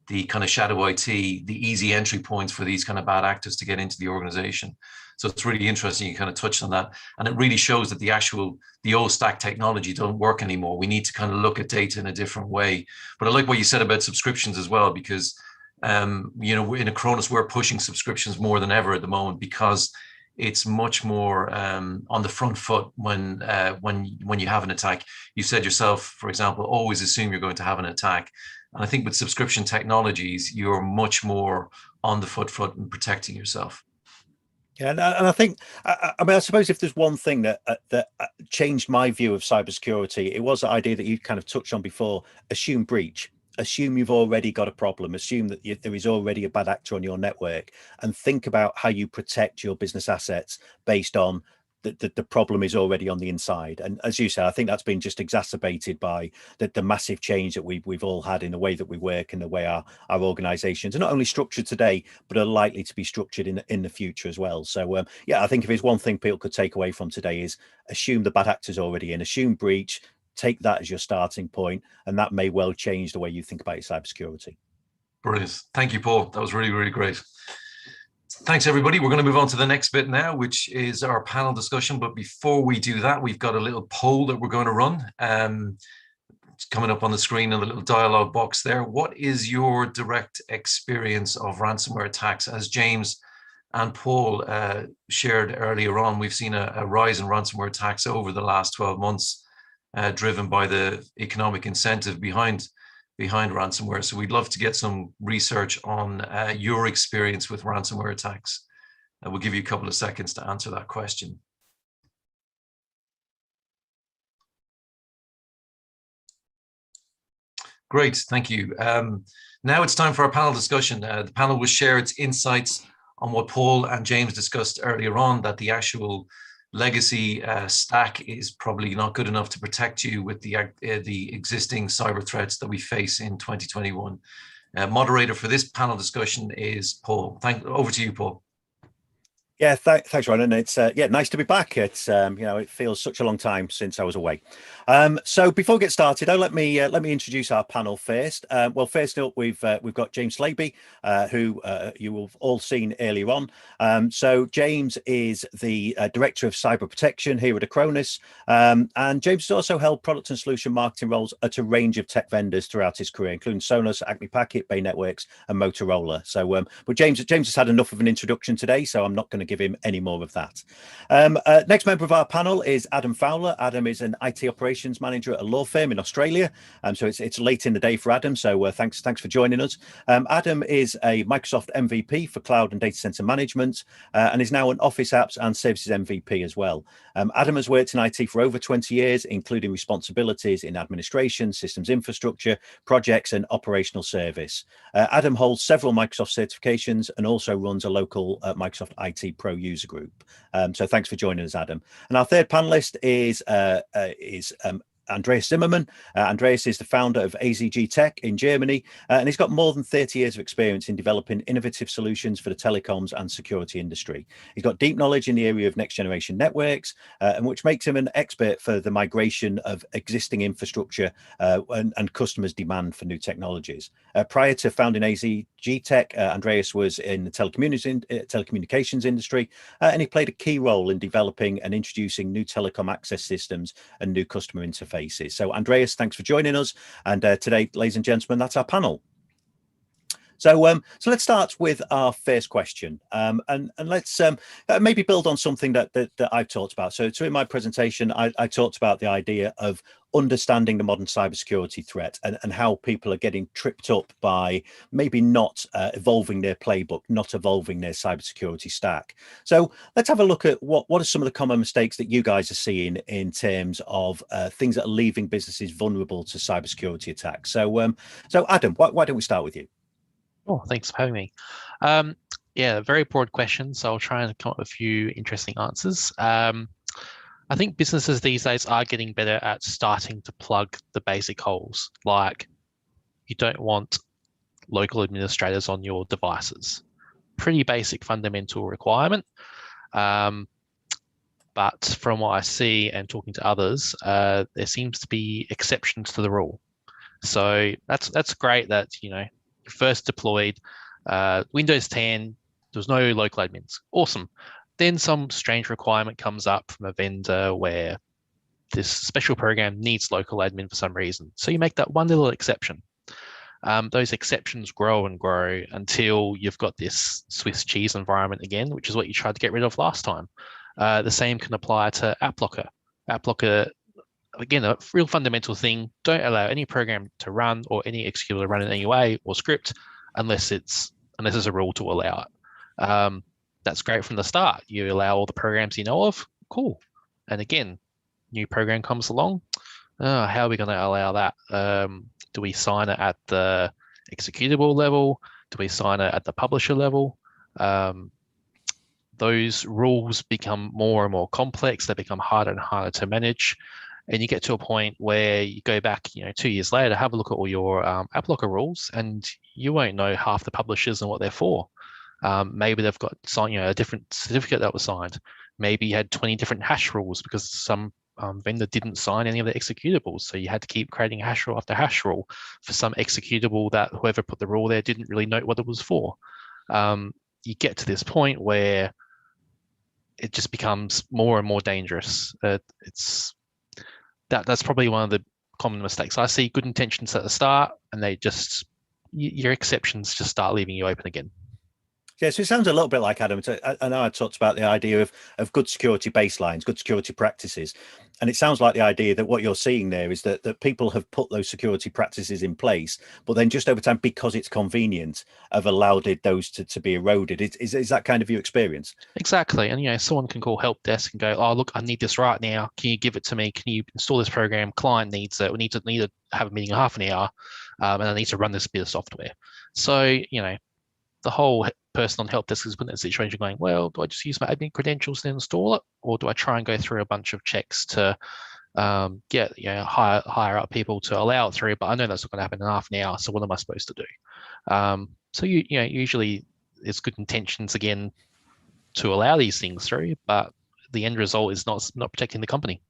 [SPEAKER 1] the kind of shadow IT, the easy entry points for these kind of bad actors to get into the organization. So it's really interesting. You kind of touched on that, and it really shows that the old stack technology don't work anymore. We need to kind of look at data in a different way. But I like what you said about subscriptions as well, because you know, in Acronis, we're pushing subscriptions more than ever at the moment, because it's much more on the front foot when you have an attack. You said yourself, for example, always assume you're going to have an attack. And I think with subscription technologies, you're much more on the front foot and protecting yourself.
[SPEAKER 15] Yeah, and I think, I mean, I suppose if there's one thing that changed my view of cybersecurity, it was the idea that you kind of touched on before: assume breach. Assume you've already got a problem, assume that there is already a bad actor on your network, and think about how you protect your business assets based on the problem is already on the inside. And as you said, I think that's been just exacerbated by the massive change that we've all had in the way that we work and the way our organizations are not only structured today, but are likely to be structured in the future as well. So yeah, I think if there's one thing people could take away from today is assume the bad actor's already in, assume breach, take that as your starting point, and that may well change the way you think about your cybersecurity.
[SPEAKER 1] Brilliant. Thank you, Paul. That was really, really great. Thanks, everybody. We're going to move on to the next bit now, which is our panel discussion. But before we do that, we've got a little poll that we're going to run. It's coming up on the screen in the little dialogue box there. What is your direct experience of ransomware attacks? As James and Paul shared earlier on, we've seen a rise in ransomware attacks over the last 12 months, driven by the economic incentive behind ransomware. So we'd love to get some research on your experience with ransomware attacks. We'll give you a couple of seconds to answer that question. Great, thank you. Now it's time for our panel discussion. The panel will share its insights on what Paul and James discussed earlier on, that the actual legacy stack is probably not good enough to protect you with the existing cyber threats that we face in 2021. Moderator for this panel discussion is Paul. Over to you, Paul.
[SPEAKER 15] Yeah, thanks, Ronan. It's nice to be back. It's it feels such a long time since I was away. So before we get started, let me introduce our panel first. Well, first up, we've got James Slaby, who you have all seen earlier on. So James is the Director of Cyber Protection here at Acronis, and James has also held product and solution marketing roles at a range of tech vendors throughout his career, including Sonos, Acme Packet, Bay Networks, and Motorola. So, but James has had enough of an introduction today, so I'm not going to give him any more of that. Next member of our panel is Adam Fowler. Adam is an IT operations manager at a law firm in Australia, so it's late in the day for Adam, so thanks for joining us. Adam is a Microsoft MVP for cloud and data center management, and is now an Office apps and services MVP as well. Adam has worked in IT for over 20 years, including responsibilities in administration, systems infrastructure, projects, and operational service. Adam holds several Microsoft certifications and also runs a local Microsoft IT Pro user group. So thanks for joining us, Adam. And our third panelist is Andreas Zimmermann. Andreas is the founder of AZG Tech in Germany, and he's got more than 30 years of experience in developing innovative solutions for the telecoms and security industry. He's got deep knowledge in the area of next generation networks, and which makes him an expert for the migration of existing infrastructure and customers' demand for new technologies. Prior to founding AZG Tech, Andreas was in the telecommunications industry, and he played a key role in developing and introducing new telecom access systems and new customer interfaces. So Andreas, thanks for joining us. And today, ladies and gentlemen, that's our panel. So let's start with our first question, and let's maybe build on something that I've talked about. So in my presentation, I talked about the idea of understanding the modern cybersecurity threat and how people are getting tripped up by maybe not evolving their playbook, not evolving their cybersecurity stack. So let's have a look at what are some of the common mistakes that you guys are seeing in terms of things that are leaving businesses vulnerable to cybersecurity attacks. So Adam, why don't we start with you?
[SPEAKER 16] Oh, thanks for having me. Yeah, very broad question, so I'll try and come up with a few interesting answers. I think businesses these days are getting better at starting to plug the basic holes, like you don't want local administrators on your devices. Pretty basic fundamental requirement. But from what I see and talking to others, there seems to be exceptions to the rule. So that's great that, first deployed Windows 10, there was no local admins. Awesome. Then some strange requirement comes up from a vendor where this special program needs local admin for some reason. So you make that one little exception. Those exceptions grow and grow until you've got this Swiss cheese environment again, which is what you tried to get rid of last time. The same can apply to AppLocker. AppLocker, again, a real fundamental thing, don't allow any program to run or any executable to run in any way or script unless there's a rule to allow it. That's great from the start. You allow all the programs you know of, cool. And again, new program comes along, how are we going to allow that? Do we sign it at the executable level? Do we sign it at the publisher level? Those rules become more and more complex. They become harder and harder to manage. And you get to a point where you go back, 2 years later, have a look at all your AppLocker rules, and you won't know half the publishers and what they're for. Maybe they've got a different certificate that was signed. Maybe you had 20 different hash rules because some vendor didn't sign any of the executables. So you had to keep creating hash rule after hash rule for some executable that whoever put the rule there didn't really know what it was for. you get to this point where it just becomes more and more dangerous. That's probably one of the common mistakes. I see good intentions at the start, and they just your exceptions just start leaving you open again.
[SPEAKER 15] Yeah, so it sounds a little bit like Adam. I know I talked about the idea of good security baselines, good security practices. And it sounds like the idea that what you're seeing there is that people have put those security practices in place, but then just over time, because it's convenient, have allowed those to be eroded. Is that kind of your experience?
[SPEAKER 16] Exactly. And, someone can call help desk and go, oh, look, I need this right now. Can you give it to me? Can you install this program? Client needs it. We need to have a meeting in half an hour, and I need to run this bit of software. So, the whole person on help desk is put in that situation going, well, do I just use my admin credentials to install it? Or do I try and go through a bunch of checks to get hire up people to allow it through? But I know that's not going to happen in half an hour. So what am I supposed to do? So usually it's good intentions again to allow these things through, but the end result is not protecting the company.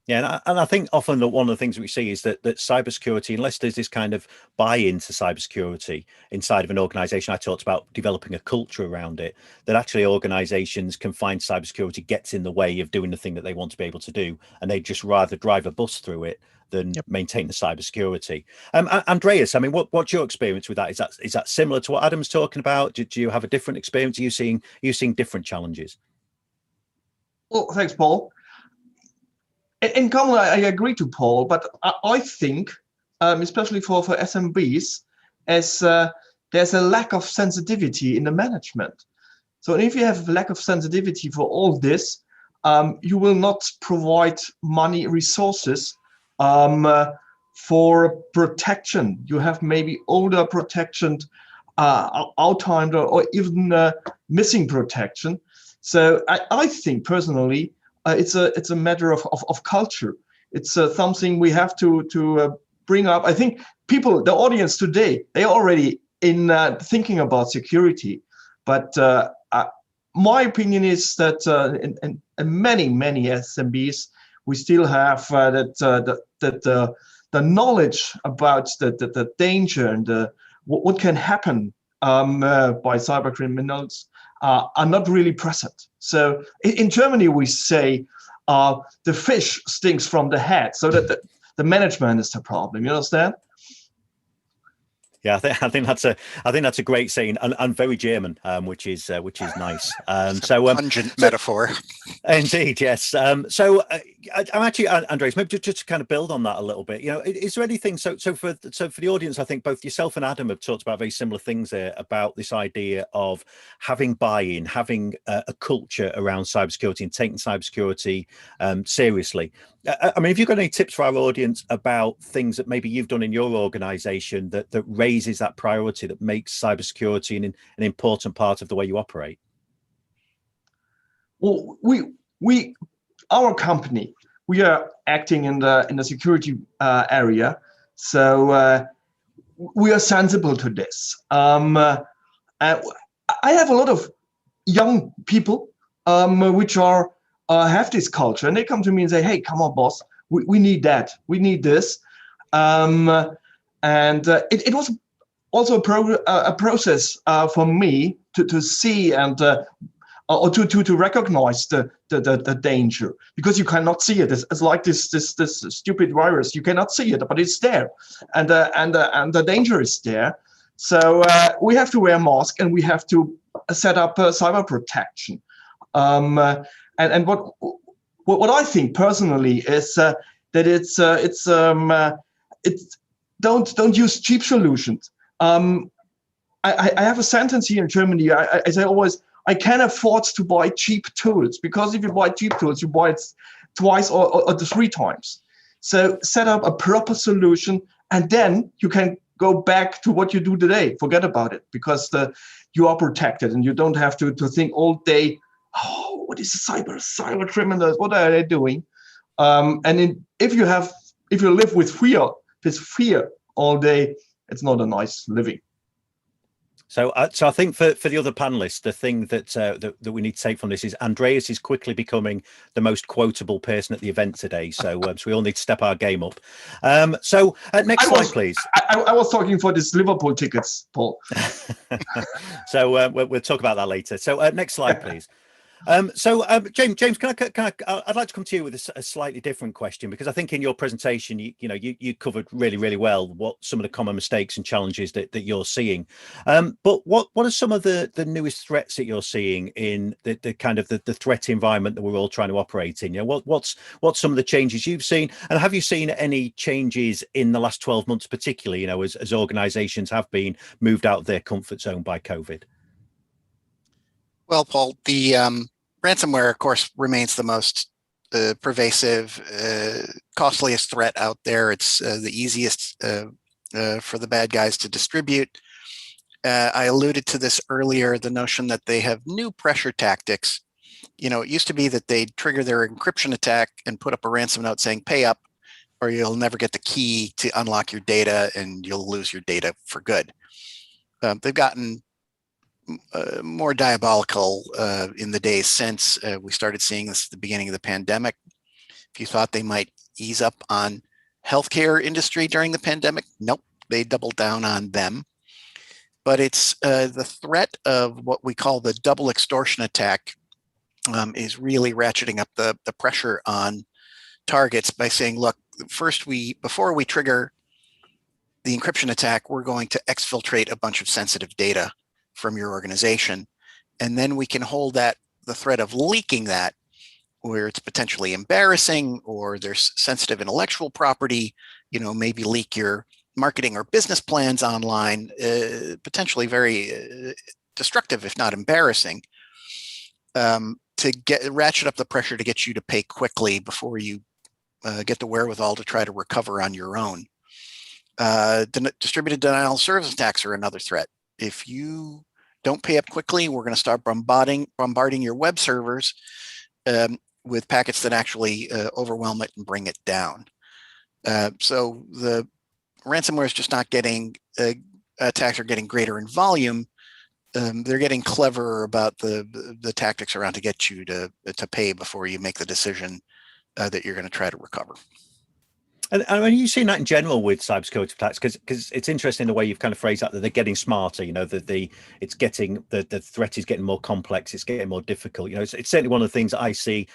[SPEAKER 15] Yeah, and I think often one of the things we see is that cybersecurity, unless there's this kind of buy-in to cybersecurity inside of an organization, I talked about developing a culture around it, that actually organizations can find cybersecurity gets in the way of doing the thing that they want to be able to do, and they just rather drive a bus through it than maintain the cybersecurity. Andreas, I mean, what's your experience with that? Is that similar to what Adam's talking about? Do you have a different experience? Are you seeing different challenges?
[SPEAKER 17] Well, thanks, Paul. In common, I agree to Paul, but I think, especially for SMBs, as there's a lack of sensitivity in the management. So if you have a lack of sensitivity for all this, you will not provide money resources for protection. You have maybe older protection, out-timed or even missing protection. So I think personally, it's a matter of culture. It's something we have to bring up. I think people, the audience today, they are already in thinking about security. But my opinion is that in many SMBs, we still have the knowledge about the danger and what can happen by cyber criminals are not really present. So in Germany, we say the fish stinks from the head, so that the management is the problem. You understand?
[SPEAKER 15] Yeah, I think that's a great saying and very German, which is nice. So
[SPEAKER 14] pungent metaphor.
[SPEAKER 15] Indeed, yes. So I'm actually, Andreas, maybe just to kind of build on that a little bit. Is there anything? So for the audience, I think both yourself and Adam have talked about very similar things there about this idea of having buy-in, having a culture around cybersecurity and taking cybersecurity seriously. I mean, have you got any tips for our audience about things that maybe you've done in your organization that raises that priority, that makes cybersecurity an important part of the way you operate?
[SPEAKER 17] Well, our company, we are acting in the security area, so we are sensible to this. I have a lot of young people which are have this culture, and they come to me and say, hey, come on, boss, we need that, we need this. And it was also a process for me to see and or to recognize the danger, because you cannot see it. It's like this stupid virus. You cannot see it, but it's there, and the danger is there. So we have to wear a mask, and we have to set up cyber protection. And what I think personally is that it's don't use cheap solutions. I have a sentence here in Germany. I say always, I can afford to buy cheap tools, because if you buy cheap tools, you buy it twice or 3 times. So set up a proper solution, and then you can go back to what you do today. Forget about it, because you are protected, and you don't have to think all day, oh, what is cyber criminals? What are they doing? If you live with fear all day, it's not a nice living.
[SPEAKER 15] So, so I think for the other panelists, the thing that, that we need to take from this is Andreas is quickly becoming the most quotable person at the event today. So, so we all need to step our game up. So, next slide, please.
[SPEAKER 17] I was talking for these Liverpool tickets, Paul.
[SPEAKER 15] So we'll talk about that later. So next slide, please. James, I'd like to come to you with a slightly different question, because I think in your presentation, you covered really well what some of the common mistakes and challenges that you're seeing. But what are some of the newest threats that you're seeing in the kind of the threat environment that we're all trying to operate in? What's some of the changes you've seen, and have you seen any changes in the last 12 months, particularly, as organizations have been moved out of their comfort zone by COVID?
[SPEAKER 14] Well, Paul, the ransomware, of course, remains the most pervasive, costliest threat out there. It's the easiest for the bad guys to distribute. I alluded to this earlier, the notion that they have new pressure tactics. It used to be that they'd trigger their encryption attack and put up a ransom note saying, pay up, or you'll never get the key to unlock your data and you'll lose your data for good. They've gotten more diabolical in the days since. We started seeing this at the beginning of the pandemic. If you thought they might ease up on healthcare industry during the pandemic, nope, they doubled down on them. But it's the threat of what we call the double extortion attack is really ratcheting up the pressure on targets by saying, look, first, before we trigger the encryption attack, we're going to exfiltrate a bunch of sensitive data from your organization. And then we can hold the threat of leaking that, where it's potentially embarrassing or there's sensitive intellectual property, maybe leak your marketing or business plans online, potentially very destructive, if not embarrassing, to ratchet up the pressure to get you to pay quickly before you get the wherewithal to try to recover on your own. Distributed denial of service attacks are another threat. If you don't pay up quickly, we're going to start bombarding your web servers with packets that actually overwhelm it and bring it down. So the ransomware is just not getting, attacks are getting greater in volume. They're getting cleverer about the tactics around to get you to pay before you make the decision that you're going to try to recover.
[SPEAKER 15] And I mean, you've seen that in general with cybersecurity attacks, because it's interesting the way you've kind of phrased that they're getting smarter. That it's getting the threat is getting more complex, it's getting more difficult. It's certainly one of the things that I see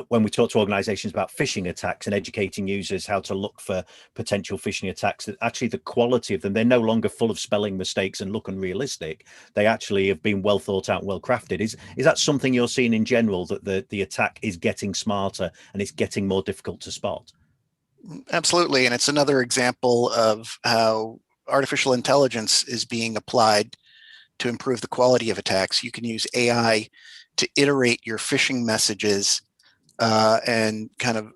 [SPEAKER 15] when we talk to organisations about phishing attacks and educating users how to look for potential phishing attacks. That actually the quality of them, they're no longer full of spelling mistakes and look unrealistic. They actually have been well thought out, well crafted. Is that something you're seeing in general, that the attack is getting smarter and it's getting more difficult to spot?
[SPEAKER 14] Absolutely. And it's another example of how artificial intelligence is being applied to improve the quality of attacks. You can use AI to iterate your phishing messages and kind of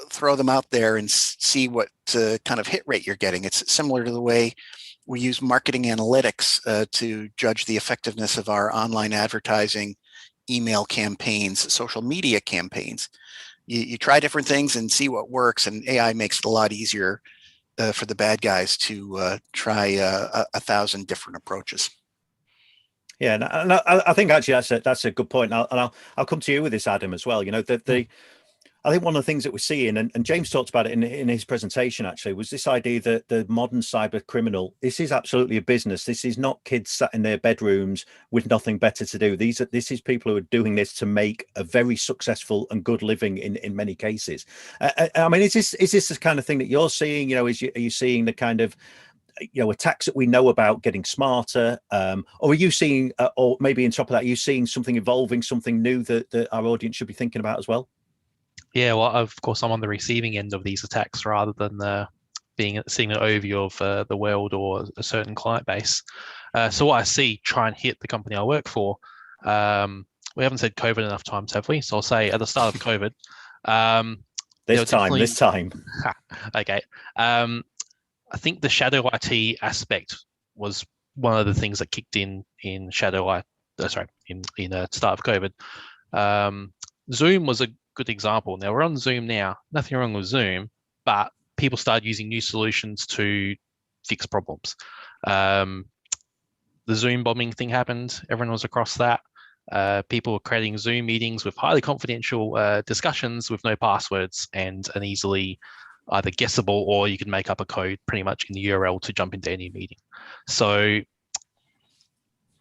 [SPEAKER 14] throw them out there and see what kind of hit rate you're getting. It's similar to the way we use marketing analytics to judge the effectiveness of our online advertising, email campaigns, social media campaigns. You try different things and see what works, and AI makes it a lot easier for the bad guys to try 1,000 different approaches.
[SPEAKER 15] Yeah, and I think actually that's a good point. And I'll come to you with this, Adam, as well. I think one of the things that we're seeing, and James talked about it in his presentation, actually, was this idea that the modern cyber criminal, this is absolutely a business. This is not kids sat in their bedrooms with nothing better to do. This is people who are doing this to make a very successful and good living in many cases. I mean, is this the kind of thing that you're seeing? Are you seeing the kind of attacks that we know about getting smarter, or are you seeing, or maybe on top of that, are you seeing something evolving, something new that our audience should be thinking about as well?
[SPEAKER 16] Yeah, well, of course, I'm on the receiving end of these attacks rather than seeing an overview of the world or a certain client base. So what I see try and hit the company I work for, we haven't said COVID enough times, have we? So I'll say at the start of COVID.
[SPEAKER 15] This time.
[SPEAKER 16] Okay. I think the shadow IT aspect was one of the things that kicked in shadow IT. In the start of COVID. Zoom was a good example. Now we're on Zoom now. Nothing wrong with Zoom, but people started using new solutions to fix problems. the Zoom bombing thing happened. Everyone was across that. People were creating Zoom meetings with highly confidential discussions with no passwords and an easily either guessable or you can make up a code pretty much in the URL to jump into any meeting. So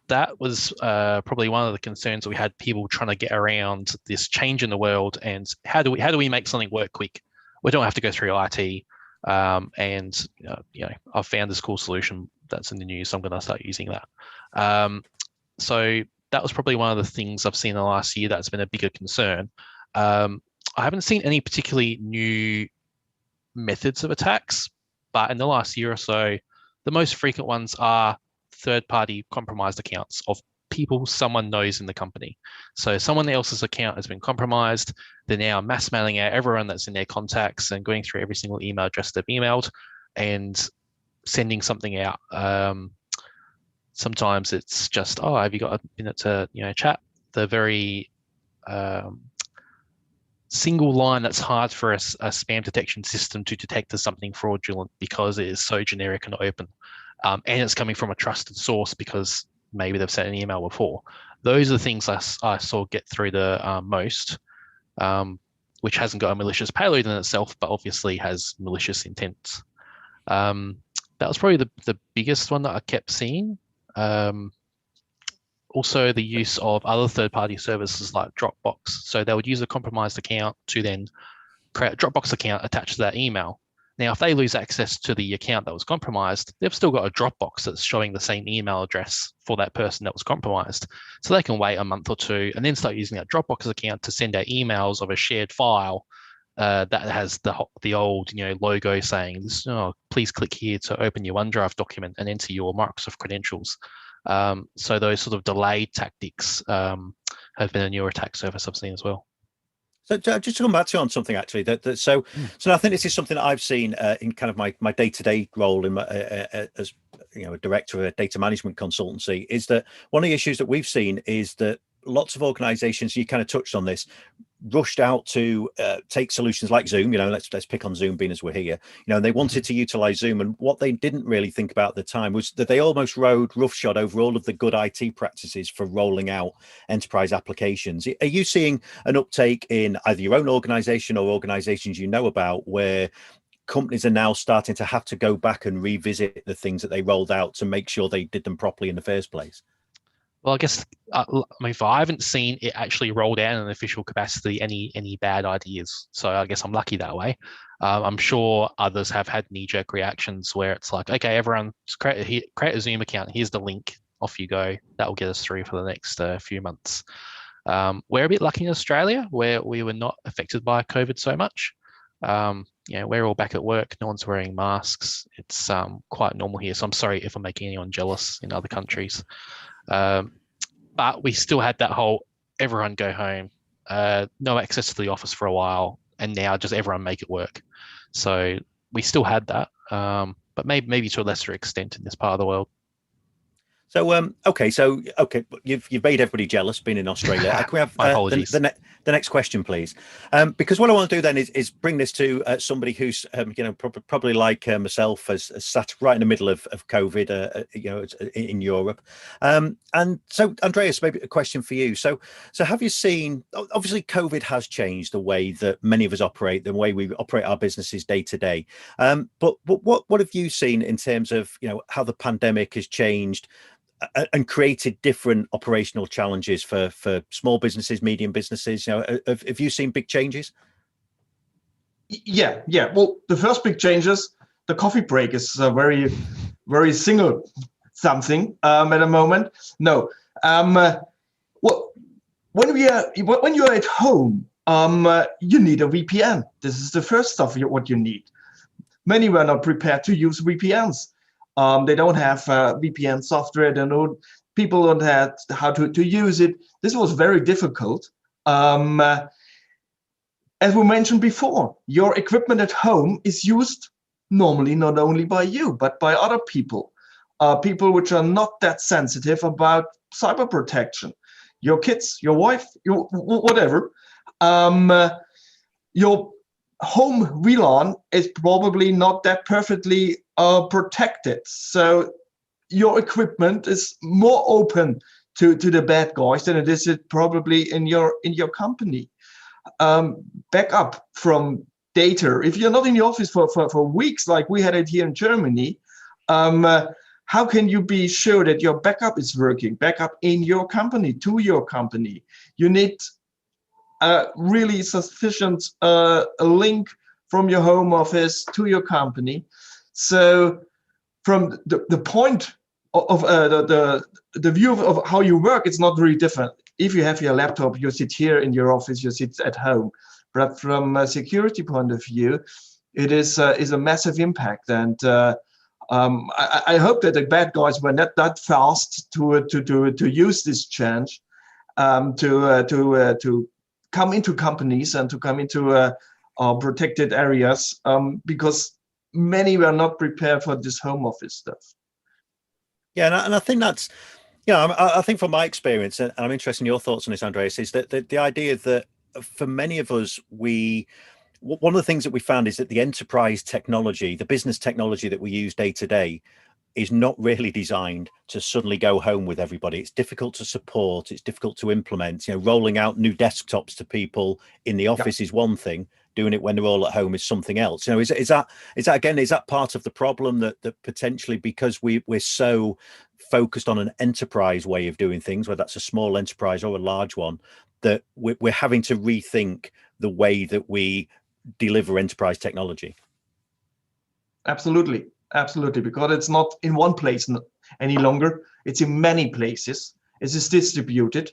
[SPEAKER 16] that was probably one of the concerns that we had, people trying to get around this change in the world and how do we make something work quick? We don't have to go through IT. And I've found this cool solution that's in the news, so I'm going to start using that. So that was probably one of the things I've seen in the last year that's been a bigger concern. I haven't seen any particularly new methods of attacks, but in the last year or so, the most frequent ones are third-party compromised accounts of people someone knows in the company. So someone else's account has been compromised. They're now mass mailing out everyone that's in their contacts and going through every single email address they've emailed and sending something out. Sometimes it's just, oh, have you got a minute to chat? The very single line that's hard for a spam detection system to detect as something fraudulent because it is so generic and open. And it's coming from a trusted source because maybe they've sent an email before. Those are the things I saw get through the most, which hasn't got a malicious payload in itself, but obviously has malicious intent. That was probably the biggest one that I kept seeing. Also, the use of other third-party services like Dropbox. So they would use a compromised account to then create a Dropbox account attached to that email. Now, if they lose access to the account that was compromised, they've still got a Dropbox that's showing the same email address for that person that was compromised. So they can wait a month or two and then start using that Dropbox account to send out emails of a shared file that has the old logo saying, please click here to open your OneDrive document and enter your Microsoft credentials. So those sort of delayed tactics have been a newer attack surface I've seen as well.
[SPEAKER 15] So just to come back to you on something actually, so I think this is something that I've seen in kind of my day-to-day role in as a director of a data management consultancy, is that one of the issues that we've seen is that lots of organizations, you kind of touched on this, rushed out to take solutions like Zoom, let's pick on Zoom being as we're here, and they wanted to utilize Zoom. And what they didn't really think about at the time was that they almost rode roughshod over all of the good IT practices for rolling out enterprise applications. Are you seeing an uptake in either your own organization or organizations you know about where companies are now starting to have to go back and revisit the things that they rolled out to make sure they did them properly in the first place?
[SPEAKER 16] Well, I guess if I haven't seen it actually rolled out in an official capacity, any bad ideas. So I guess I'm lucky that way. I'm sure others have had knee-jerk reactions where it's like, okay, everyone just create a Zoom account. Here's the link. Off you go. That will get us through for the next few months. We're a bit lucky in Australia where we were not affected by COVID so much. We're all back at work. No one's wearing masks. It's quite normal here. So I'm sorry if I'm making anyone jealous in other countries. But we still had that whole everyone go home, no access to the office for a while, and now just everyone make it work. So we still had that, but maybe to a lesser extent in this part of the world.
[SPEAKER 15] So okay, you've made everybody jealous being in Australia. Can we have the next question, please? Because what I want to do then is bring this to somebody who's probably like myself has sat right in the middle of COVID, in Europe. And so Andreas, maybe a question for you. So have you seen? Obviously, COVID has changed the way that many of us operate, the way we operate our businesses day to day. But what have you seen in terms of how the pandemic has changed and created different operational challenges for small businesses, medium businesses? Have you seen big changes?
[SPEAKER 17] Yeah. Well, the first big changes, the coffee break is very, very single something at the moment. No, well, when you're at home, you need a VPN. This is the first stuff what you need. Many were not prepared to use VPNs. They don't have VPN software. People don't have how to use it. This was very difficult. As we mentioned before, your equipment at home is used normally not only by you, but by other people. People which are not that sensitive about cyber protection. Your kids, your wife, whatever. Your home VLAN is probably not that perfectly protected. So your equipment is more open to the bad guys than it is probably in your company. Backup from data. If you're not in the office for weeks, like we had it here in Germany, how can you be sure that your backup is working? Backup in your company, to your company. You need a really sufficient link from your home office to your company. So from the point of the view of how you work, it's not very different. If you have your laptop, you sit here in your office, you sit at home. But from a security point of view, it is a massive impact. And I hope that the bad guys were not that fast to use this change to come into companies and to come into protected areas, because many were not prepared for this home office stuff.
[SPEAKER 15] Yeah, and I think that's, I think from my experience, and I'm interested in your thoughts on this, Andreas, is that the idea that for many of us, one of the things that we found is that the enterprise technology, the business technology that we use day to day, is not really designed to suddenly go home with everybody. It's difficult to support. It's difficult to implement. Rolling out new desktops to people in the office is one thing. Doing it when they're all at home is something else. Is that part of the problem that potentially, because we're so focused on an enterprise way of doing things, whether that's a small enterprise or a large one, that we're having to rethink the way that we deliver enterprise technology?
[SPEAKER 17] Absolutely, because it's not in one place any longer. It's in many places. It is distributed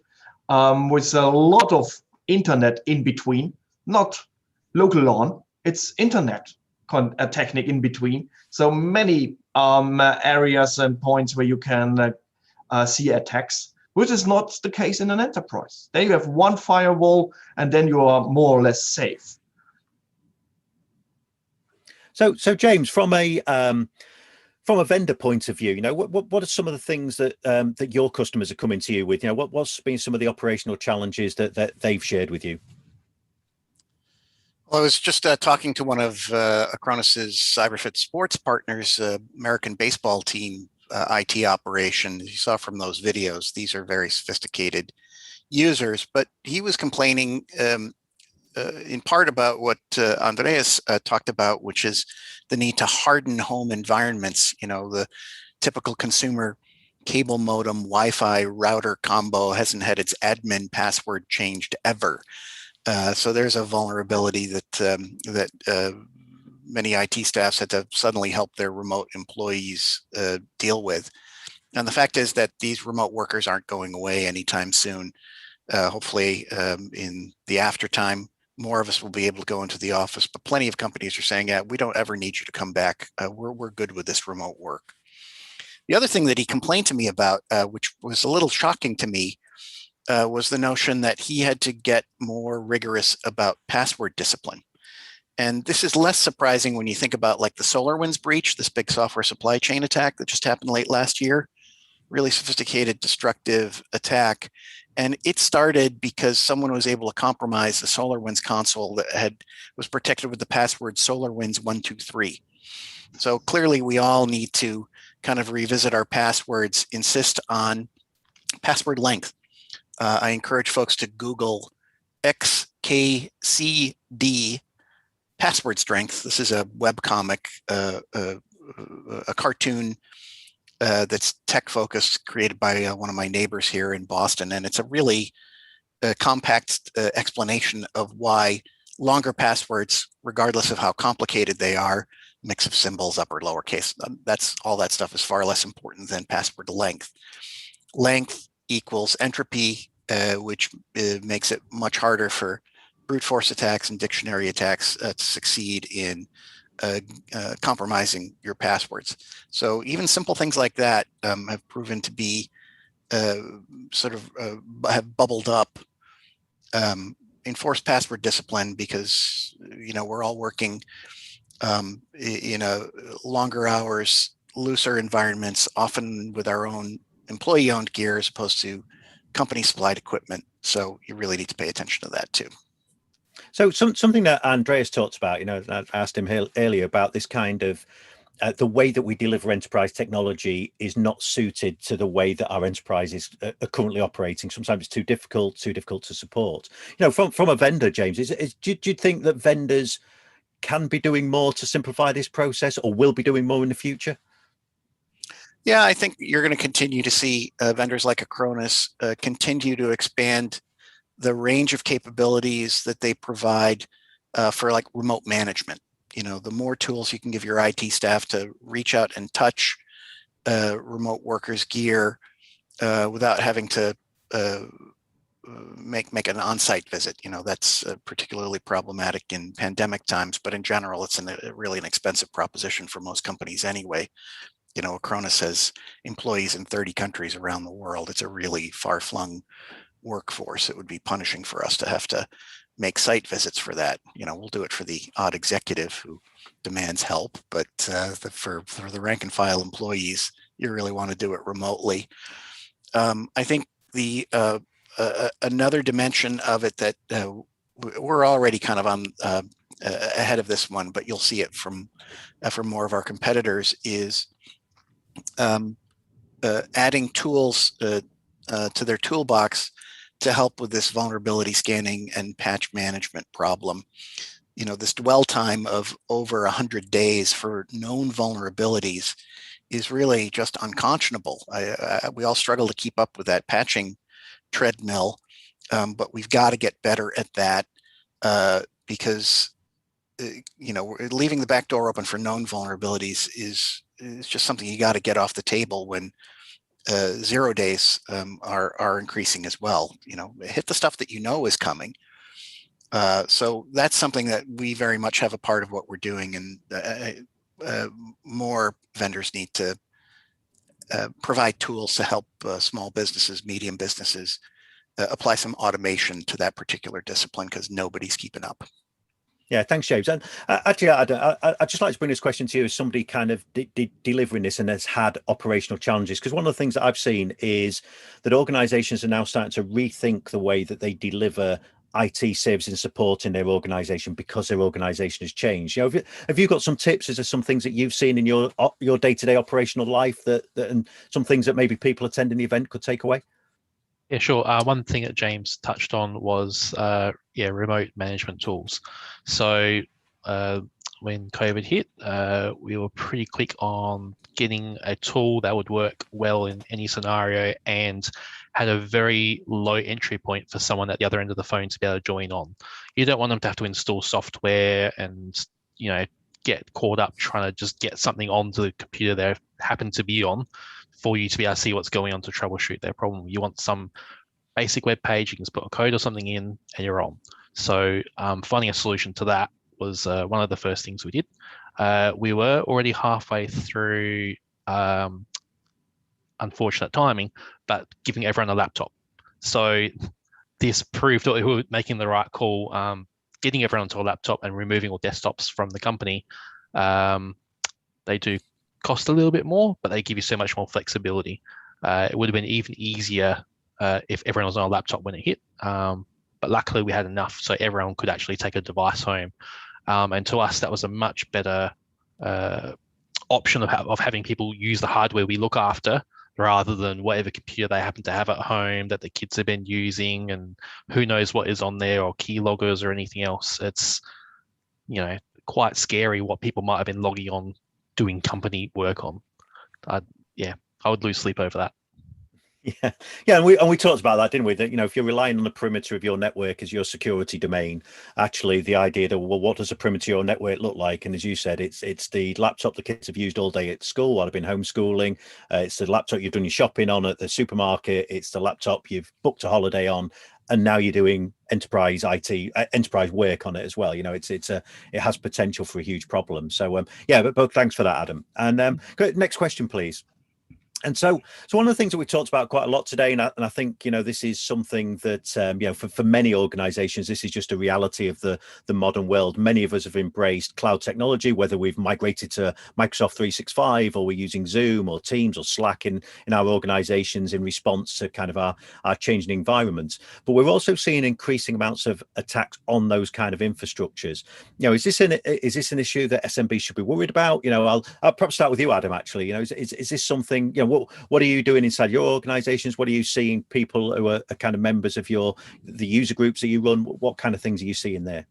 [SPEAKER 17] with a lot of internet in between, not local LAN, it's internet technique in between. So many areas and points where you can see attacks, which is not the case in an enterprise. There you have one firewall and then you are more or less safe.
[SPEAKER 15] So James, from a vendor point of view, what are some of the things that that your customers are coming to you with? What's been some of the operational challenges that they've shared with you?
[SPEAKER 14] Well, I was just talking to one of Acronis's Cyberthreats sports partners, American baseball team IT operation. You saw from those videos, these are very sophisticated users, but he was complaining in part about what Andreas talked about, which is the need to harden home environments. The typical consumer cable modem Wi-Fi router combo hasn't had its admin password changed ever. So there's a vulnerability that many IT staffs had to suddenly help their remote employees deal with. And the fact is that these remote workers aren't going away anytime soon. Hopefully in the after time, more of us will be able to go into the office, but plenty of companies are saying, yeah, we don't ever need you to come back. We're good with this remote work. The other thing that he complained to me about, which was a little shocking to me, was the notion that he had to get more rigorous about password discipline. And this is less surprising when you think about like the SolarWinds breach, this big software supply chain attack that just happened late last year. Really sophisticated, destructive attack. And it started because someone was able to compromise the SolarWinds console that was protected with the password SolarWinds123. So clearly we all need to kind of revisit our passwords, insist on password length. I encourage folks to Google XKCD password strength. This is a webcomic, a cartoon that's tech focused, created by one of my neighbors here in Boston. And it's a really compact explanation of why longer passwords, regardless of how complicated they are, mix of symbols, upper, lowercase, all that stuff is far less important than password length. Length equals entropy, which makes it much harder for brute force attacks and dictionary attacks to succeed in compromising your passwords. So even simple things like that have proven to be have bubbled up. Enforced password discipline, because we're all working longer hours, looser environments, often with our own employee-owned gear as opposed to company-supplied equipment. So you really need to pay attention to that too.
[SPEAKER 15] So something that Andreas talked about, I asked him earlier about this kind of the way that we deliver enterprise technology is not suited to the way that our enterprises are currently operating. Sometimes it's too difficult to support. You know, from a vendor, James, do you think that vendors can be doing more to simplify this process, or will be doing more in the future?
[SPEAKER 14] Yeah, I think you're going to continue to see vendors like Acronis continue to expand the range of capabilities that they provide for like remote management. You know, the more tools you can give your IT staff to reach out and touch remote workers' gear without having to make an on-site visit. You know, that's particularly problematic in pandemic times, but in general, it's really an expensive proposition for most companies anyway. You know, Acronis has employees in 30 countries around the world. It's a really far-flung workforce. It would be punishing for us to have to make site visits for that. You know, we'll do it for the odd executive who demands help, but for the rank and file employees, you really want to do it remotely. I think the another dimension of it that we're already kind of on ahead of this one, but you'll see it from more of our competitors, is adding tools to their toolbox to help with this vulnerability scanning and patch management problem. You know, this dwell time of over 100 days for known vulnerabilities is really just unconscionable. We all struggle to keep up with that patching treadmill, but we've got to get better at that because you know, leaving the back door open for known vulnerabilities is just something you got to get off the table when 0 days are increasing as well. You know, hit the stuff that you know is coming. So that's something that we very much have a part of what we're doing, and more vendors need to provide tools to help small businesses, medium businesses apply some automation to that particular discipline, because nobody's keeping up.
[SPEAKER 15] Yeah, thanks, James. And actually, I'd just like to bring this question to you as somebody kind of delivering this and has had operational challenges. Because one of the things that I've seen is that organizations are now starting to rethink the way that they deliver IT services and support in their organization because their organization has changed. You know, have you got some tips? Is there some things that you've seen in your day-to-day operational life that and some things that maybe people attending the event could take away?
[SPEAKER 16] Yeah, sure. One thing that James touched on was remote management tools. So when COVID hit, we were pretty quick on getting a tool that would work well in any scenario and had a very low entry point for someone at the other end of the phone to be able to join on. You don't want them to have to install software and, you know, get caught up trying to just get something onto the computer they happen to be on for you to be able to see what's going on to troubleshoot their problem. You want some basic web page, you can just put a code or something in and you're on. So finding a solution to that was one of the first things we did. We were already halfway through unfortunate timing, but giving everyone a laptop. So this proved that we were making the right call, getting everyone onto a laptop and removing all desktops from the company. They do cost a little bit more, but they give you so much more flexibility. It would have been even easier if everyone was on a laptop when it hit. But luckily we had enough so everyone could actually take a device home. And to us, that was a much better option of having people use the hardware we look after rather than whatever computer they happen to have at home that the kids have been using and who knows what is on there, or keyloggers or anything else. It's, you know, quite scary what people might have been logging on doing company work on. I would lose sleep over that.
[SPEAKER 15] Yeah, and we talked about that, didn't we? That, you know, if you're relying on the perimeter of your network as your security domain, actually the idea that, well, what does a perimeter of your network look like? And as you said, it's the laptop the kids have used all day at school while I've been homeschooling. It's the laptop you've done your shopping on at the supermarket. It's the laptop you've booked a holiday on, and now you're doing enterprise IT, enterprise work on it as well. You know, it has potential for a huge problem. So but thanks for that, Adam. And next question, please. And so one of the things that we talked about quite a lot today, and I think, this is something that, for many organizations, this is just a reality of the modern world. Many of us have embraced cloud technology, whether we've migrated to Microsoft 365 or we're using Zoom or Teams or Slack in our organizations in response to kind of our changing environments. But we're also seeing increasing amounts of attacks on those kind of infrastructures. Is this an issue that SMB should be worried about? I'll perhaps start with you, Adam, actually. Is this something, what are you doing inside your organizations? What are you seeing people who are kind of members of the user groups that you run? What kind of things are you seeing there?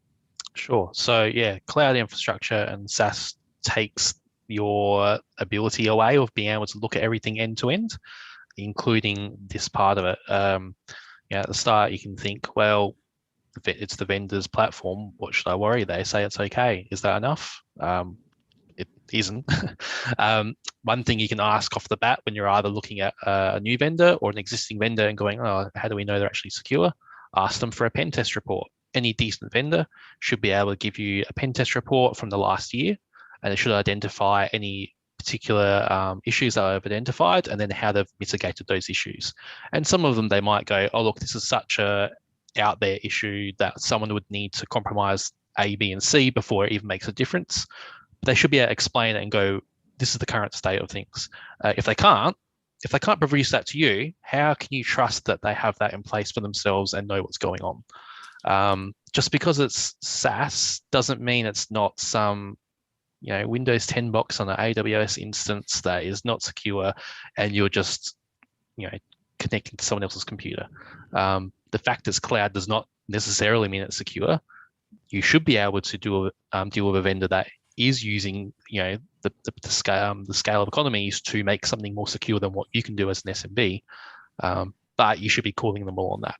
[SPEAKER 16] Sure. So yeah, cloud infrastructure and SaaS takes your ability away of being able to look at everything end to end, including this part of it. At the start, you can think, well, it's the vendor's platform. What should I worry? They say it's okay. Is that enough? It isn't. One thing you can ask off the bat when you're either looking at a new vendor or an existing vendor and going, oh, how do we know they're actually secure? Ask them for a pen test report. Any decent vendor should be able to give you a pen test report from the last year, and it should identify any particular issues that I've identified and then how they've mitigated those issues. And some of them, they might go, oh, look, this is such a out there issue that someone would need to compromise A, B, and C before it even makes a difference. They should be able to explain it and go, this is the current state of things. If they can't produce that to you, how can you trust that they have that in place for themselves and know what's going on? Just because it's SaaS doesn't mean it's not some, Windows 10 box on an AWS instance that is not secure, and you're just, connecting to someone else's computer. The fact it's cloud does not necessarily mean it's secure. You should be able to deal with a vendor that is using, the scale of economies to make something more secure than what you can do as an SMB. But you should be calling them all on that.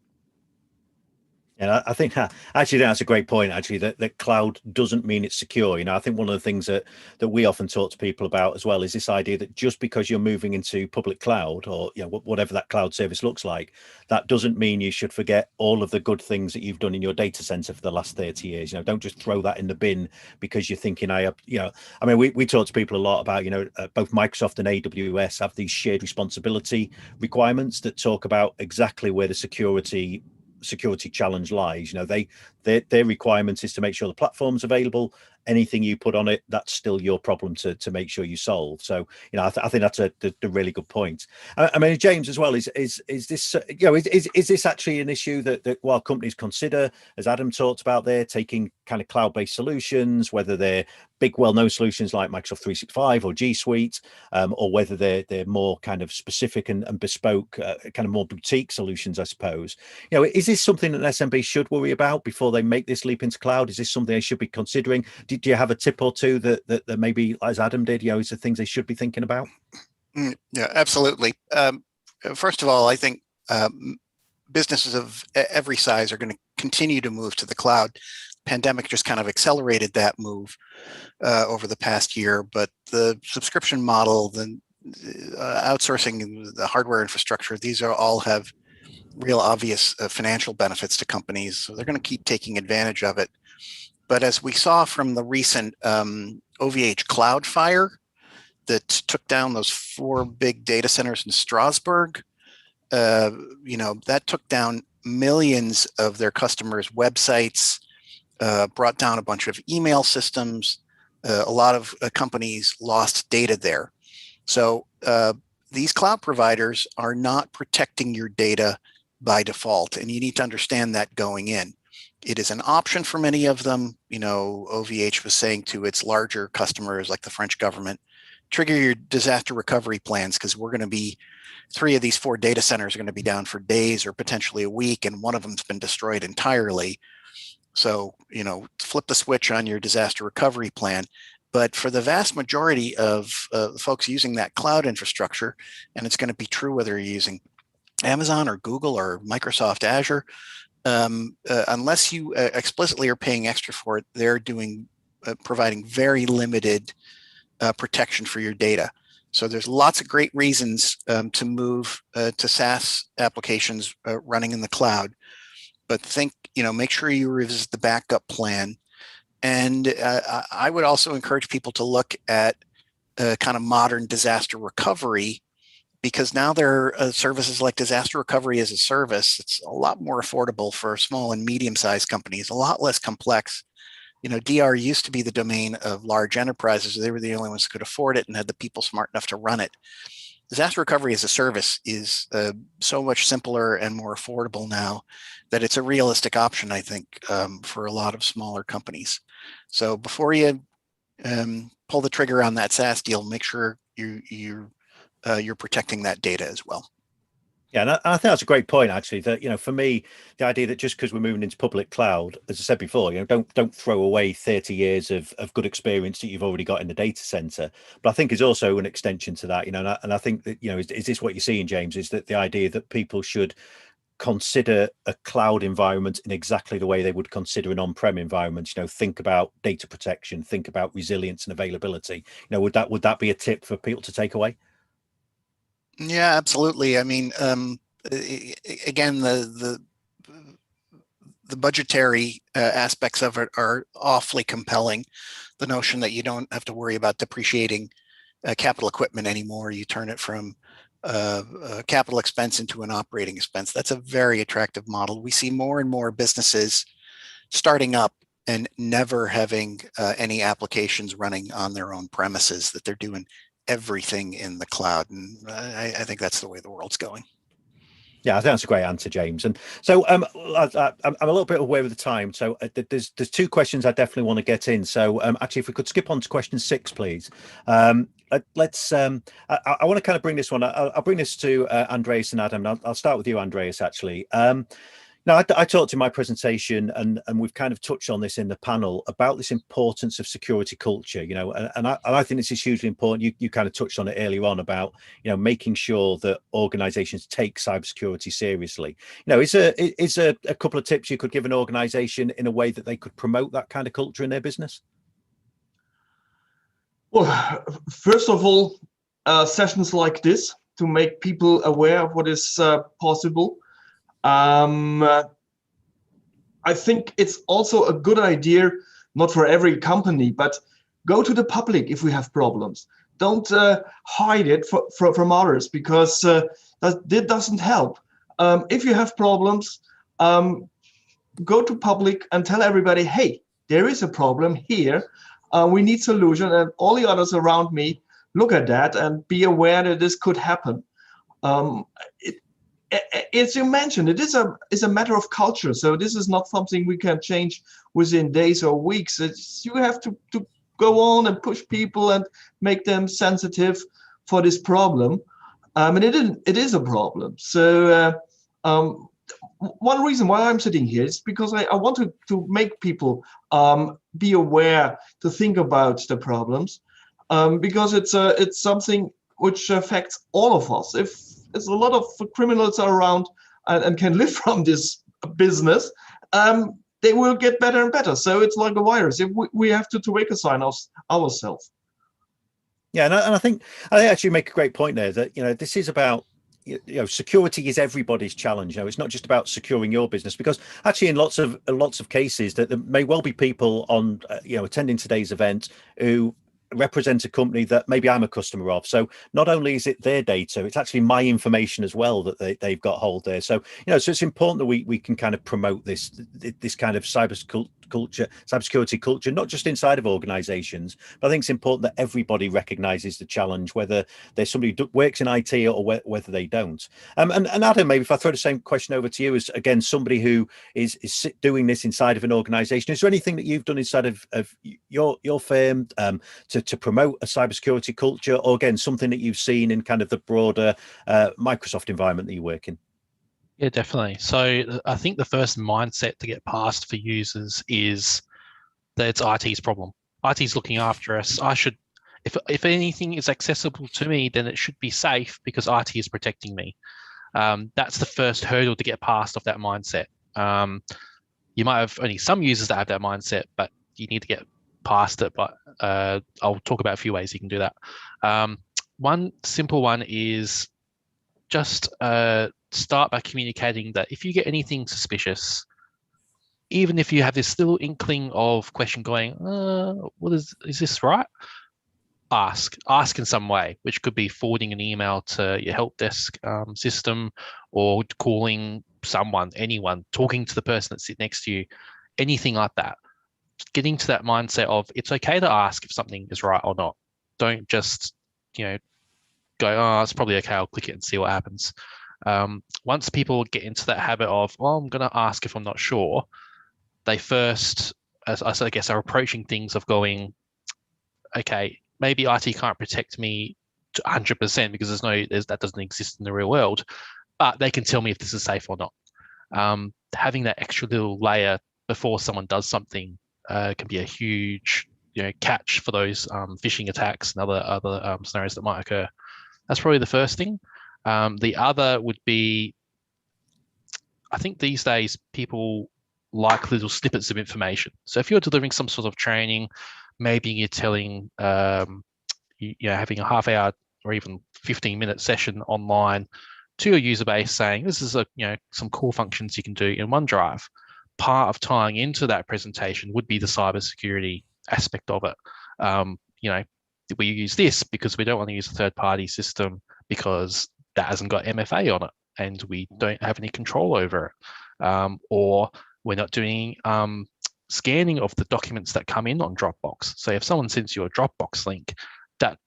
[SPEAKER 15] And I think actually that's a great point, actually, that cloud doesn't mean it's secure. I think one of the things that we often talk to people about as well is this idea that just because you're moving into public cloud or whatever that cloud service looks like, that doesn't mean you should forget all of the good things that you've done in your data center for the last 30 years. Don't just throw that in the bin because you're thinking we talk to people a lot about, both Microsoft and AWS have these shared responsibility requirements that talk about exactly where the security challenge lies. Their requirement is to make sure the platform's available. Anything you put on it, that's still your problem to make sure you solve. So I think that's a really good point. I mean, James, as well, is this is this actually an issue that while companies consider, as Adam talked about there, taking kind of cloud-based solutions, whether they're big well-known solutions like Microsoft 365 or G Suite, or whether they're more kind of specific and bespoke, kind of more boutique solutions, I suppose. Is this something that SMB should worry about before they make this leap into cloud? Is this something they should be considering? Do you have a tip or two that maybe, as Adam did, is the things they should be thinking about?
[SPEAKER 14] Yeah, absolutely. First of all, I think businesses of every size are going to continue to move to the cloud. Pandemic just kind of accelerated that move over the past year, but the subscription model, the outsourcing, the hardware infrastructure, these all have real obvious financial benefits to companies. So they're going to keep taking advantage of it. But as we saw from the recent OVH cloud fire that took down those 4 big data centers in Strasbourg, that took down millions of their customers' websites, brought down a bunch of email systems. A lot of companies lost data there. So these cloud providers are not protecting your data by default, and you need to understand that going in. It is an option for many of them. OVH was saying to its larger customers, like the French government, trigger your disaster recovery plans, because we're going to be 3 of these 4 data centers are going to be down for days or potentially a week, and one of them's been destroyed entirely. So, flip the switch on your disaster recovery plan. But for the vast majority of folks using that cloud infrastructure, and it's going to be true whether you're using Amazon or Google or Microsoft Azure, unless you explicitly are paying extra for it, they're providing very limited protection for your data. So there's lots of great reasons to move to SaaS applications running in the cloud, but make sure you revisit the backup plan. And I would also encourage people to look at kind of modern disaster recovery because now there are services like disaster recovery as a service. It's a lot more affordable for small and medium-sized companies, a lot less complex. DR used to be the domain of large enterprises. They were the only ones who could afford it and had the people smart enough to run it. Disaster recovery as a service is so much simpler and more affordable now that it's a realistic option, I think, for a lot of smaller companies. So before you pull the trigger on that SaaS deal, make sure you're protecting that data as well.
[SPEAKER 15] Yeah, and I think that's a great point, actually, that, for me, the idea that just because we're moving into public cloud, as I said before, don't throw away 30 years of good experience that you've already got in the data center. But I think is also an extension to that, and I think that, is this what you're seeing, James, is that the idea that people should consider a cloud environment in exactly the way they would consider an on-prem environment. Think about data protection, think about resilience and availability. Would that be a tip for people to take away?
[SPEAKER 14] Yeah, absolutely. I mean, again, the budgetary aspects of it are awfully compelling. The notion that you don't have to worry about depreciating capital equipment anymore. You turn it from a capital expense into an operating expense. That's a very attractive model. We see more and more businesses starting up and never having any applications running on their own premises, that they're doing everything in the cloud. And I think that's the way the world's going.
[SPEAKER 15] Yeah, I think that's a great answer, James. And so I'm a little bit away with the time. So there's two questions I definitely want to get in. So actually, if we could skip on to question 6, please. Let's. I want to kind of bring this one. I'll bring this to Andreas and Adam. I'll start with you, Andreas. Actually. Now, I talked in my presentation, and we've kind of touched on this in the panel about this importance of security culture, and I think this is hugely important. You kind of touched on it earlier on about, making sure that organizations take cybersecurity seriously. Is a couple of tips you could give an organization in a way that they could promote that kind of culture in their business?
[SPEAKER 17] Well, first of all, sessions like this to make people aware of what is possible. I think it's also a good idea, not for every company, but go to the public if we have problems. Don't hide it from others, because that doesn't help. If you have problems, go to public and tell everybody, hey, there is a problem here. We need solution, and all the others around me look at that and be aware that this could happen. As you mentioned, it is a matter of culture. So this is not something we can change within days or weeks. You have to go on and push people and make them sensitive for this problem. And it is a problem. So one reason why I'm sitting here is because I want to make people be aware, to think about the problems, because it's something which affects all of us. If there's a lot of criminals around and can live from this business, they will get better and better. So it's like a virus. We have to wake a sign ourselves.
[SPEAKER 15] Yeah, and I think actually make a great point there that, this is about, security is everybody's challenge. It's not just about securing your business, because actually in lots of cases that there may well be people on, attending today's event who represent a company that maybe I'm a customer of. So not only is it their data, it's actually my information as well that they've got hold there. So, so it's important that we can kind of promote this kind of cybersecurity culture, not just inside of organizations, but I think it's important that everybody recognizes the challenge, whether there's somebody who works in IT or whether they don't. And Adam, maybe if I throw the same question over to you, as again, somebody who is doing this inside of an organization, is there anything that you've done inside of your firm to promote a cybersecurity culture, or again, something that you've seen in kind of the broader Microsoft environment that you work in?
[SPEAKER 16] Yeah, definitely. So I think the first mindset to get past for users is that it's IT's problem. IT's looking after us. If anything is accessible to me, then it should be safe because IT is protecting me. That's the first hurdle to get past of that mindset. You might have only some users that have that mindset, but you need to get past it. But I'll talk about a few ways you can do that. One simple one is just start by communicating that if you get anything suspicious, even if you have this little inkling of question going, is this right? ask in some way, which could be forwarding an email to your help desk system, or calling someone, anyone, talking to the person that's sitting next to you, anything like that. Getting to that mindset of it's okay to ask if something is right or not. Don't just, go, oh, it's probably okay, I'll click it and see what happens. Once people get into that habit of, well, I'm going to ask if I'm not sure, they first, as I guess, are approaching things of going, okay, maybe IT can't protect me to 100% because that doesn't exist in the real world, but they can tell me if this is safe or not. Having that extra little layer before someone does something can be a huge, catch for those phishing attacks and other scenarios that might occur. That's probably the first thing. The other would be, I think these days people like little snippets of information. So if you're delivering some sort of training, maybe you're telling, having a half hour or even 15-minute session online to your user base saying, this is some core functions you can do in OneDrive. Part of tying into that presentation would be the cybersecurity aspect of it. We use this because we don't want to use a third-party system because that hasn't got MFA on it and we don't have any control over it. Or we're not doing scanning of the documents that come in on Dropbox. So if someone sends you a Dropbox link, that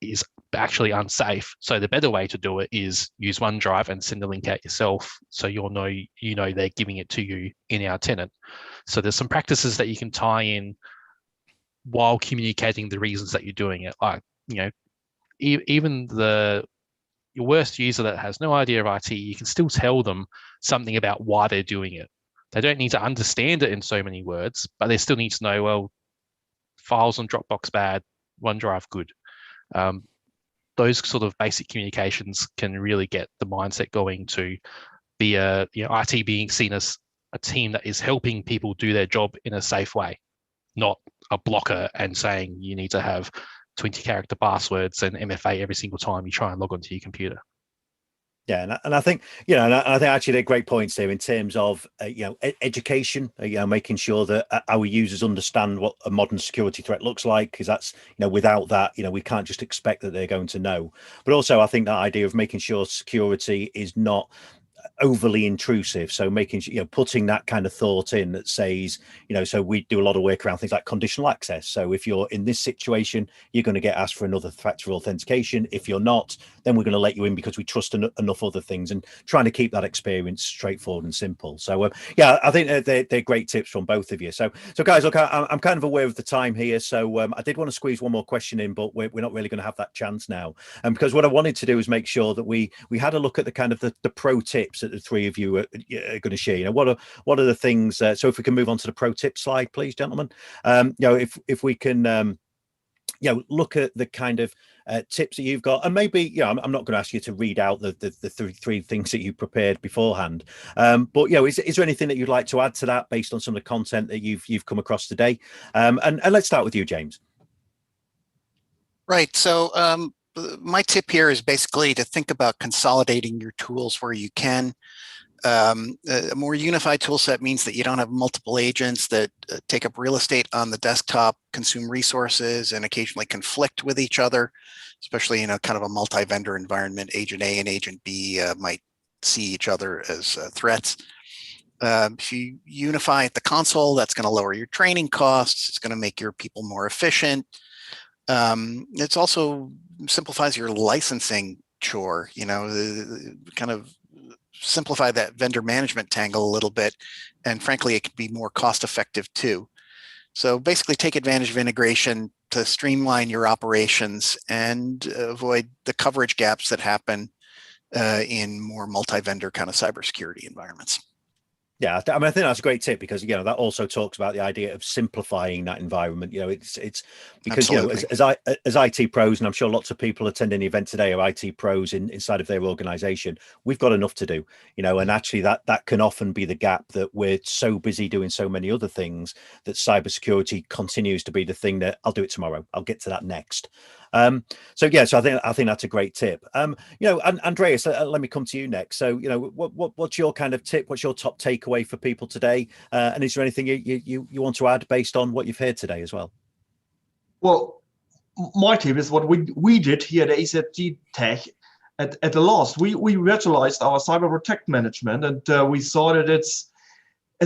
[SPEAKER 16] is actually unsafe. So the better way to do it is use OneDrive and send the link out yourself, so you'll know they're giving it to you in our tenant. So there's some practices that you can tie in while communicating the reasons that you're doing it. Like, even your worst user that has no idea of IT, you can still tell them something about why they're doing it. They don't need to understand it in so many words, but they still need to know, well, files on Dropbox bad, OneDrive good. Those sort of basic communications can really get the mindset going to be IT being seen as a team that is helping people do their job in a safe way, not a blocker and saying you need to have 20-character passwords and MFA every single time you try and log onto your computer.
[SPEAKER 15] Yeah, and I think I think actually they're great points there in terms of education, making sure that our users understand what a modern security threat looks like, because that's without that we can't just expect that they're going to know. But also I think that idea of making sure security is not overly intrusive, so making putting that kind of thought in that says so we do a lot of work around things like conditional access. So if you're in this situation, you're going to get asked for another factor authentication. If you're not, then we're going to let you in because we trust enough other things, and trying to keep that experience straightforward and simple. So I think they're great tips from both of you. So guys, look, I'm kind of aware of the time here, so I did want to squeeze one more question in, but we're not really going to have that chance now, and because what I wanted to do is make sure that we had a look at the kind of the pro tips that the three of you are going to share. What are the things? So if we can move on to the pro tip slide, please, gentlemen. If we can, look at the kind of tips that you've got, and maybe I'm not going to ask you to read out the three things that you prepared beforehand. But is there anything that you'd like to add to that based on some of the content that you've come across today? And let's start with you, James.
[SPEAKER 14] Right. So my tip here is basically to think about consolidating your tools where you can. A more unified tool set means that you don't have multiple agents that take up real estate on the desktop, consume resources, and occasionally conflict with each other, especially in a kind of a multi-vendor environment. Agent A and Agent B might see each other as threats. If you unify at the console, that's going to lower your training costs. It's going to make your people more efficient. It's also simplifies your licensing chore, kind of simplify that vendor management tangle a little bit. And frankly, it can be more cost effective too. So basically take advantage of integration to streamline your operations and avoid the coverage gaps that happen in more multi-vendor kind of cybersecurity environments.
[SPEAKER 15] Yeah, I mean, I think that's a great tip, because that also talks about the idea of simplifying that environment. It's because as IT pros, and I'm sure lots of people attending the event today are IT pros inside of their organization. We've got enough to do, and actually that can often be the gap, that we're so busy doing so many other things that cybersecurity continues to be the thing that I'll do it tomorrow. I'll get to that next. So I think that's a great tip. Andreas, let me come to you next. So what's your kind of tip? What's your top takeaway for people today? And is there anything you want to add based on what you've heard today as well?
[SPEAKER 17] Well, my tip is what we did here at AZG Tech. At the last, we virtualized our cyber protect management, and we saw that it's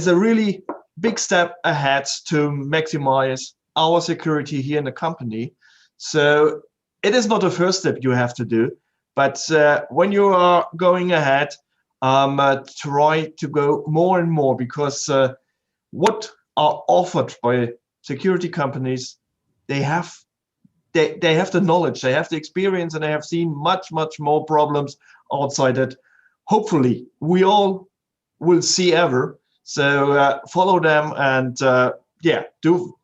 [SPEAKER 17] a really big step ahead to maximize our security here in the company. So it is not the first step you have to do, but when you are going ahead, try to go more and more, because what are offered by security companies, they have the knowledge, they have the experience, and they have seen much more problems outside it. Hopefully, we all will see ever. So follow them and do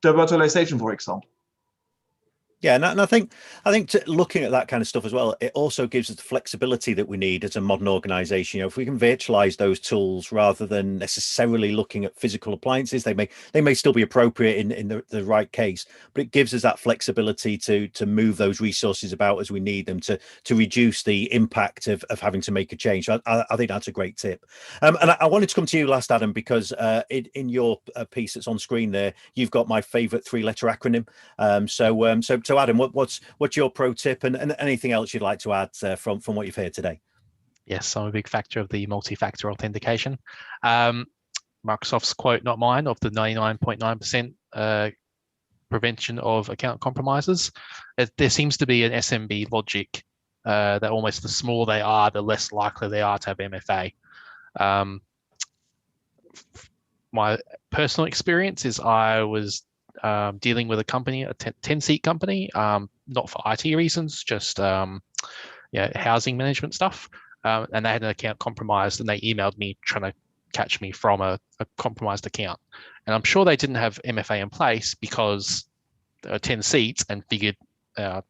[SPEAKER 17] the virtualization, for example.
[SPEAKER 15] Yeah, and I think looking at that kind of stuff as well, it also gives us the flexibility that we need as a modern organization. If we can virtualize those tools rather than necessarily looking at physical appliances, they may still be appropriate in the right case, but it gives us that flexibility to move those resources about as we need them to reduce the impact of having to make a change. So I think that's a great tip. And I wanted to come to you last, Adam, because in your piece that's on screen there, you've got my favorite 3-letter acronym. So Adam, what's your pro tip, and anything else you'd like to add from what you've heard today?
[SPEAKER 16] Yes, I'm a big factor of the multi-factor authentication. Microsoft's quote, not mine, of the 99.9% prevention of account compromises. There seems to be an SMB logic that almost the smaller they are, the less likely they are to have MFA. My personal experience is I was dealing with a company, a 10-seat company, not for IT reasons, just housing management stuff. And they had an account compromised, and they emailed me trying to catch me from a compromised account. And I'm sure they didn't have MFA in place because there are 10 seats and figured, we're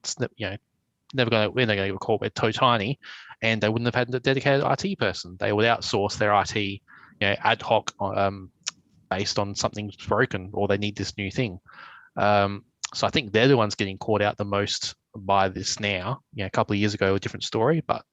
[SPEAKER 16] never going to get a call. We're so tiny, and they wouldn't have had a dedicated IT person. They would outsource their IT, ad hoc, based on something's broken or they need this new thing. So I think they're the ones getting caught out the most by this now. A couple of years ago, a different story, but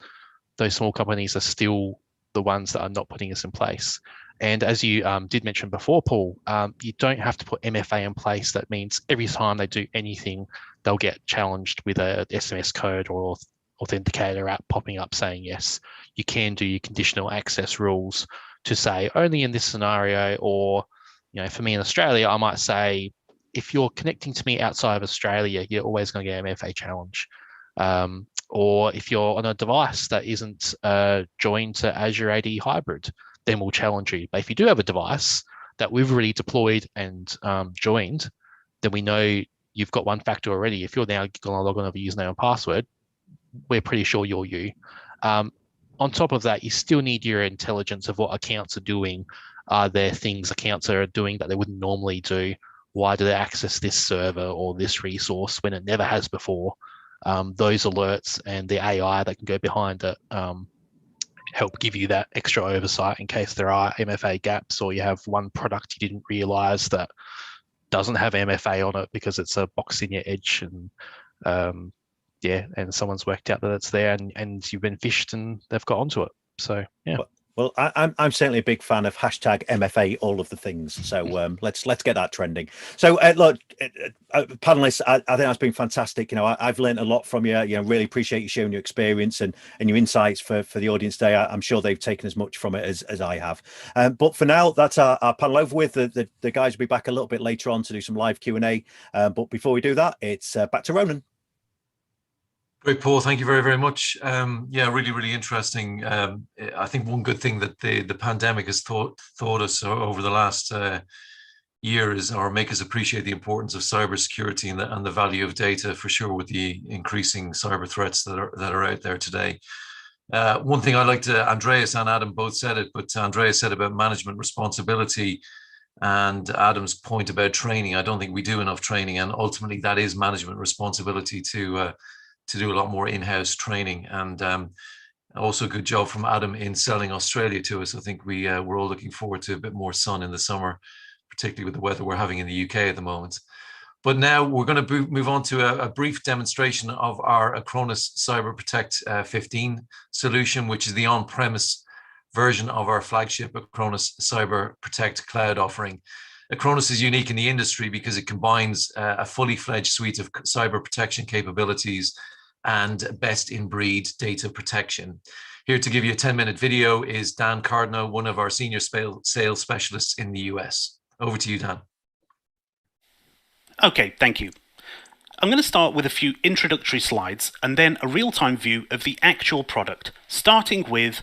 [SPEAKER 16] those small companies are still the ones that are not putting this in place. And as you did mention before, Paul, you don't have to put MFA in place. That means every time they do anything, they'll get challenged with a SMS code or authenticator app popping up saying, yes, you can do your conditional access rules to say only in this scenario, or, for me in Australia, I might say, if you're connecting to me outside of Australia, you're always going to get an MFA challenge. Or if you're on a device that isn't joined to Azure AD Hybrid, then we'll challenge you. But if you do have a device that we've already deployed and joined, then we know you've got one factor already. If you're now going to log on with a username and password, we're pretty sure you're you. On top of that, you still need your intelligence of what accounts are doing. Are there things accounts are doing that they wouldn't normally do? Why do they access this server or this resource when it never has before? Those alerts and the AI that can go behind it help give you that extra oversight in case there are MFA gaps, or you have one product you didn't realize that doesn't have MFA on it because it's a box in your edge, and and someone's worked out that it's there, and you've been phished and they've got onto it. So yeah.
[SPEAKER 15] Well, I'm certainly a big fan of hashtag MFA all of the things. So let's get that trending. So look, panelists, I think that's been fantastic. I've learned a lot from you. Really appreciate you sharing your experience and your insights for the audience today. I'm sure they've taken as much from it as I have. But for now, that's our panel over with. The guys will be back a little bit later on to do some live Q&A. But before we do that, it's back to Ronan.
[SPEAKER 1] Great, Paul. Thank you very, very much. Really, really interesting. I think one good thing that the pandemic has taught us over the last year is, or make us appreciate the importance of cybersecurity and the value of data, for sure, with the increasing cyber threats that are out there today. One thing I like to, Andreas and Adam both said it, but Andreas said about management responsibility, and Adam's point about training. I don't think we do enough training, and ultimately that is management responsibility to do a lot more in-house training. And also good job from Adam in selling Australia to us. I think we're all looking forward to a bit more sun in the summer, particularly with the weather we're having in the UK at the moment. But now we're going to move on to a brief demonstration of our Acronis Cyber Protect 15 solution, which is the on-premise version of our flagship Acronis Cyber Protect cloud offering. Acronis is unique in the industry because it combines a fully fledged suite of cyber protection capabilities and best-in-breed data protection. Here to give you a 10-minute video is Dan Cardno, one of our senior sales specialists in the US. Over to you, Dan.
[SPEAKER 18] Okay, thank you. I'm going to start with a few introductory slides and then a real-time view of the actual product, starting with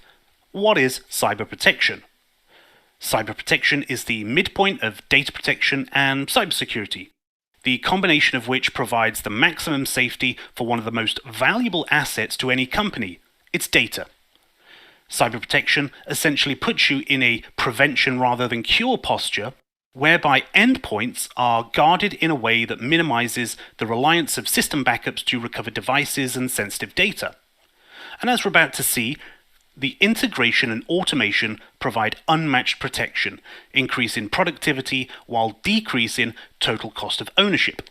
[SPEAKER 18] what is cyber protection? Cyber protection is the midpoint of data protection and cybersecurity, the combination of which provides the maximum safety for one of the most valuable assets to any company, its data. Cyber protection essentially puts you in a prevention rather than cure posture, whereby endpoints are guarded in a way that minimizes the reliance of system backups to recover devices and sensitive data. And as we're about to see, the integration and automation provide unmatched protection, increasing productivity while decreasing total cost of ownership.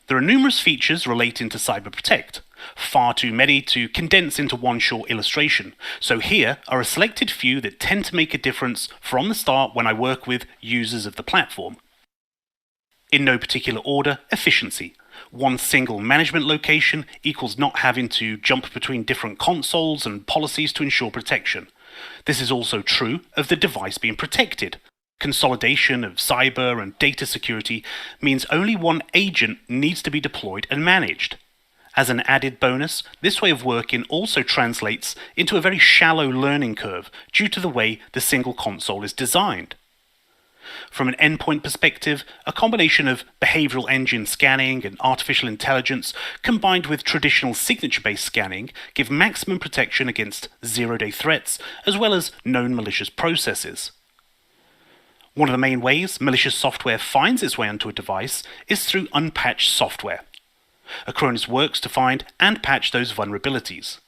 [SPEAKER 18] There are numerous features relating to Cyber Protect, far too many to condense into one short illustration, so here are a selected few that tend to make a difference from the start when I work with users of the platform. In no particular order, efficiency. One single management location equals not having to jump between different consoles and policies to ensure protection. This is also true of the device being protected. Consolidation of cyber and data security means only one agent needs to be deployed and managed. As an added bonus, this way of working also translates into a very shallow learning curve due to the way the single console is designed. From an endpoint perspective, a combination of behavioral engine scanning and artificial intelligence combined with traditional signature-based scanning give maximum protection against zero-day threats as well as known malicious processes. One of the main ways malicious software finds its way onto a device is through unpatched software. Acronis works to find and patch those vulnerabilities.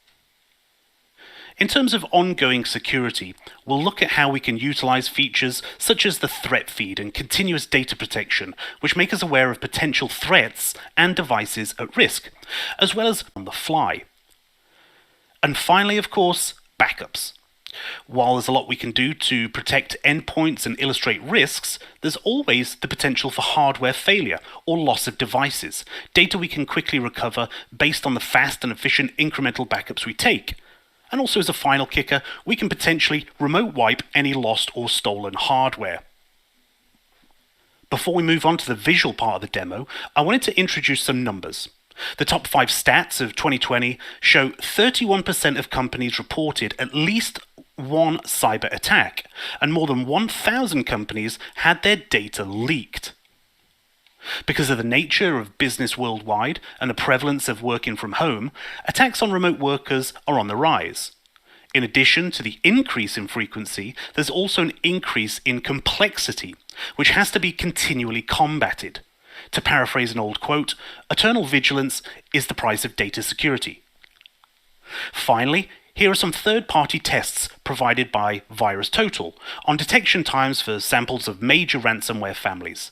[SPEAKER 18] In terms of ongoing security, we'll look at how we can utilize features such as the threat feed and continuous data protection, which make us aware of potential threats and devices at risk, as well as on the fly. And finally, of course, backups. While there's a lot we can do to protect endpoints and illustrate risks, there's always the potential for hardware failure or loss of devices, data we can quickly recover based on the fast and efficient incremental backups we take. And also as a final kicker, we can potentially remote wipe any lost or stolen hardware. Before we move on to the visual part of the demo, I wanted to introduce some numbers. The top 5 stats of 2020 show 31% of companies reported at least one cyber attack, and more than 1,000 companies had their data leaked. Because of the nature of business worldwide and the prevalence of working from home, attacks on remote workers are on the rise. In addition to the increase in frequency, there's also an increase in complexity, which has to be continually combated. To paraphrase an old quote, eternal vigilance is the price of data security. Finally, here are some third-party tests provided by VirusTotal on detection times for samples of major ransomware families.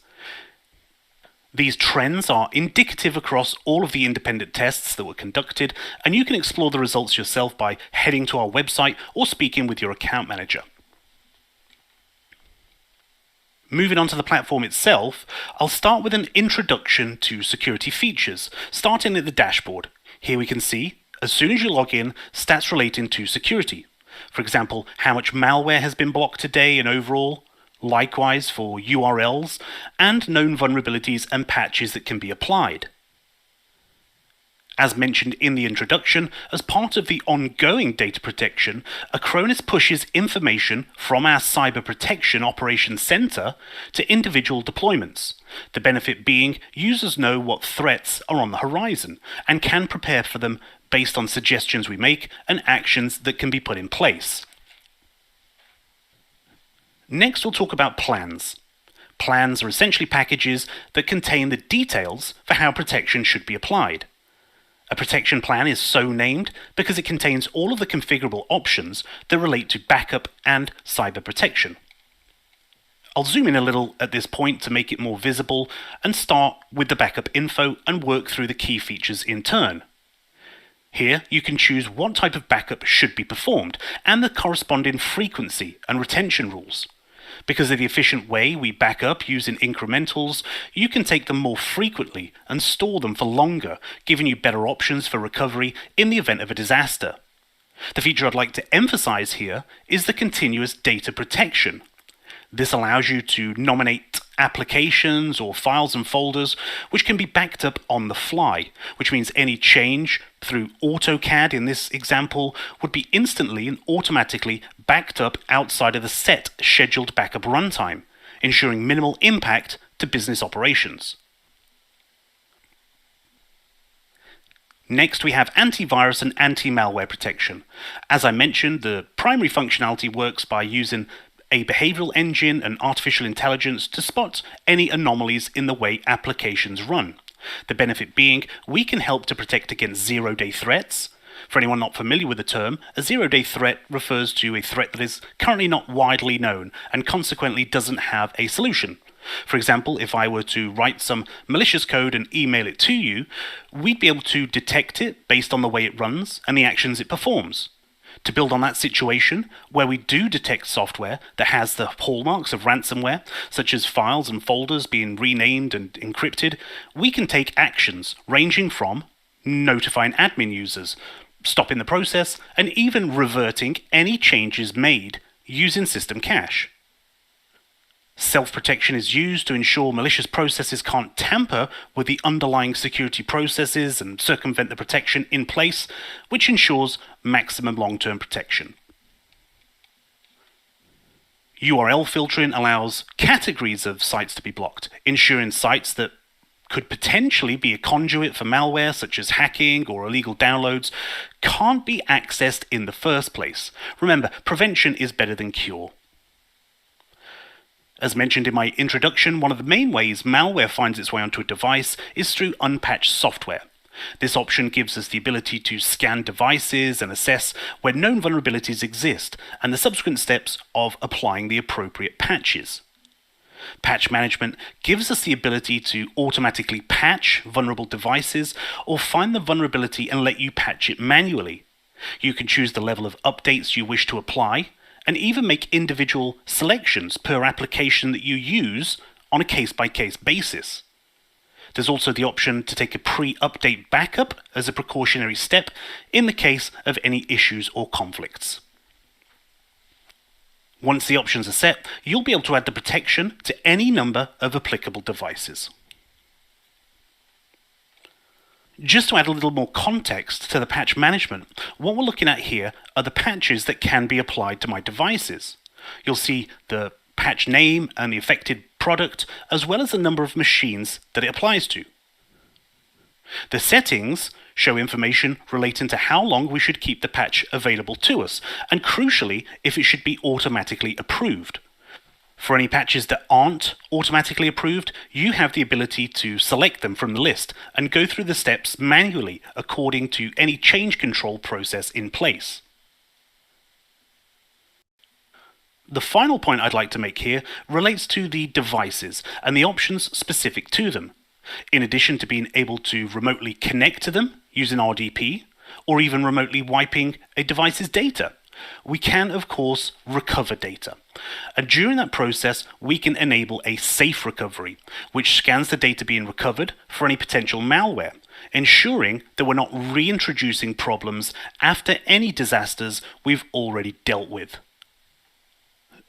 [SPEAKER 18] These trends are indicative across all of the independent tests that were conducted, and you can explore the results yourself by heading to our website or speaking with your account manager. Moving on to the platform itself, I'll start with an introduction to security features, starting at the dashboard. Here we can see, as soon as you log in, stats relating to security. For example, how much malware has been blocked today and overall, likewise for URLs, and known vulnerabilities and patches that can be applied. As mentioned in the introduction, as part of the ongoing data protection, Acronis pushes information from our Cyber Protection Operations Center to individual deployments. The benefit being users know what threats are on the horizon and can prepare for them based on suggestions we make and actions that can be put in place. Next, we'll talk about plans. Plans are essentially packages that contain the details for how protection should be applied. A protection plan is so named because it contains all of the configurable options that relate to backup and cyber protection. I'll zoom in a little at this point to make it more visible and start with the backup info and work through the key features in turn. Here you can choose what type of backup should be performed and the corresponding frequency and retention rules. Because of the efficient way we back up using incrementals, you can take them more frequently and store them for longer, giving you better options for recovery in the event of a disaster. The feature I'd like to emphasize here is the continuous data protection. This allows you to nominate applications or files and folders which can be backed up on the fly, which means any change through AutoCAD in this example would be instantly and automatically backed up outside of the set scheduled backup runtime, ensuring minimal impact to business operations. Next, we have antivirus and anti-malware protection. As I mentioned, the primary functionality works by using a behavioral engine and artificial intelligence to spot any anomalies in the way applications run. The benefit being, we can help to protect against zero-day threats. For anyone not familiar with the term, a zero-day threat refers to a threat that is currently not widely known and consequently doesn't have a solution. For example, if I were to write some malicious code and email it to you, we'd be able to detect it based on the way it runs and the actions it performs. To build on that situation, where we do detect software that has the hallmarks of ransomware, such as files and folders being renamed and encrypted, we can take actions ranging from notifying admin users, stopping the process, and even reverting any changes made using system cache. Self-protection is used to ensure malicious processes can't tamper with the underlying security processes and circumvent the protection in place, which ensures maximum long-term protection. URL filtering allows categories of sites to be blocked, ensuring sites that could potentially be a conduit for malware such as hacking or illegal downloads can't be accessed in the first place. Remember, prevention is better than cure. As mentioned in my introduction, one of the main ways malware finds its way onto a device is through unpatched software. This option gives us the ability to scan devices and assess where known vulnerabilities exist and the subsequent steps of applying the appropriate patches. Patch management gives us the ability to automatically patch vulnerable devices or find the vulnerability and let you patch it manually. You can choose the level of updates you wish to apply, and even make individual selections per application that you use on a case-by-case basis. There's also the option to take a pre-update backup as a precautionary step in the case of any issues or conflicts. Once the options are set, you'll be able to add the protection to any number of applicable devices. Just to add a little more context to the patch management, what we're looking at here are the patches that can be applied to my devices. You'll see the patch name and the affected product, as well as the number of machines that it applies to. The settings show information relating to how long we should keep the patch available to us, and crucially, if it should be automatically approved. For any patches that aren't automatically approved, you have the ability to select them from the list and go through the steps manually according to any change control process in place. The final point I'd like to make here relates to the devices and the options specific to them. In addition to being able to remotely connect to them using RDP, or even remotely wiping a device's data, we can, of course, recover data. And during that process, we can enable a safe recovery, which scans the data being recovered for any potential malware, ensuring that we're not reintroducing problems after any disasters we've already dealt with.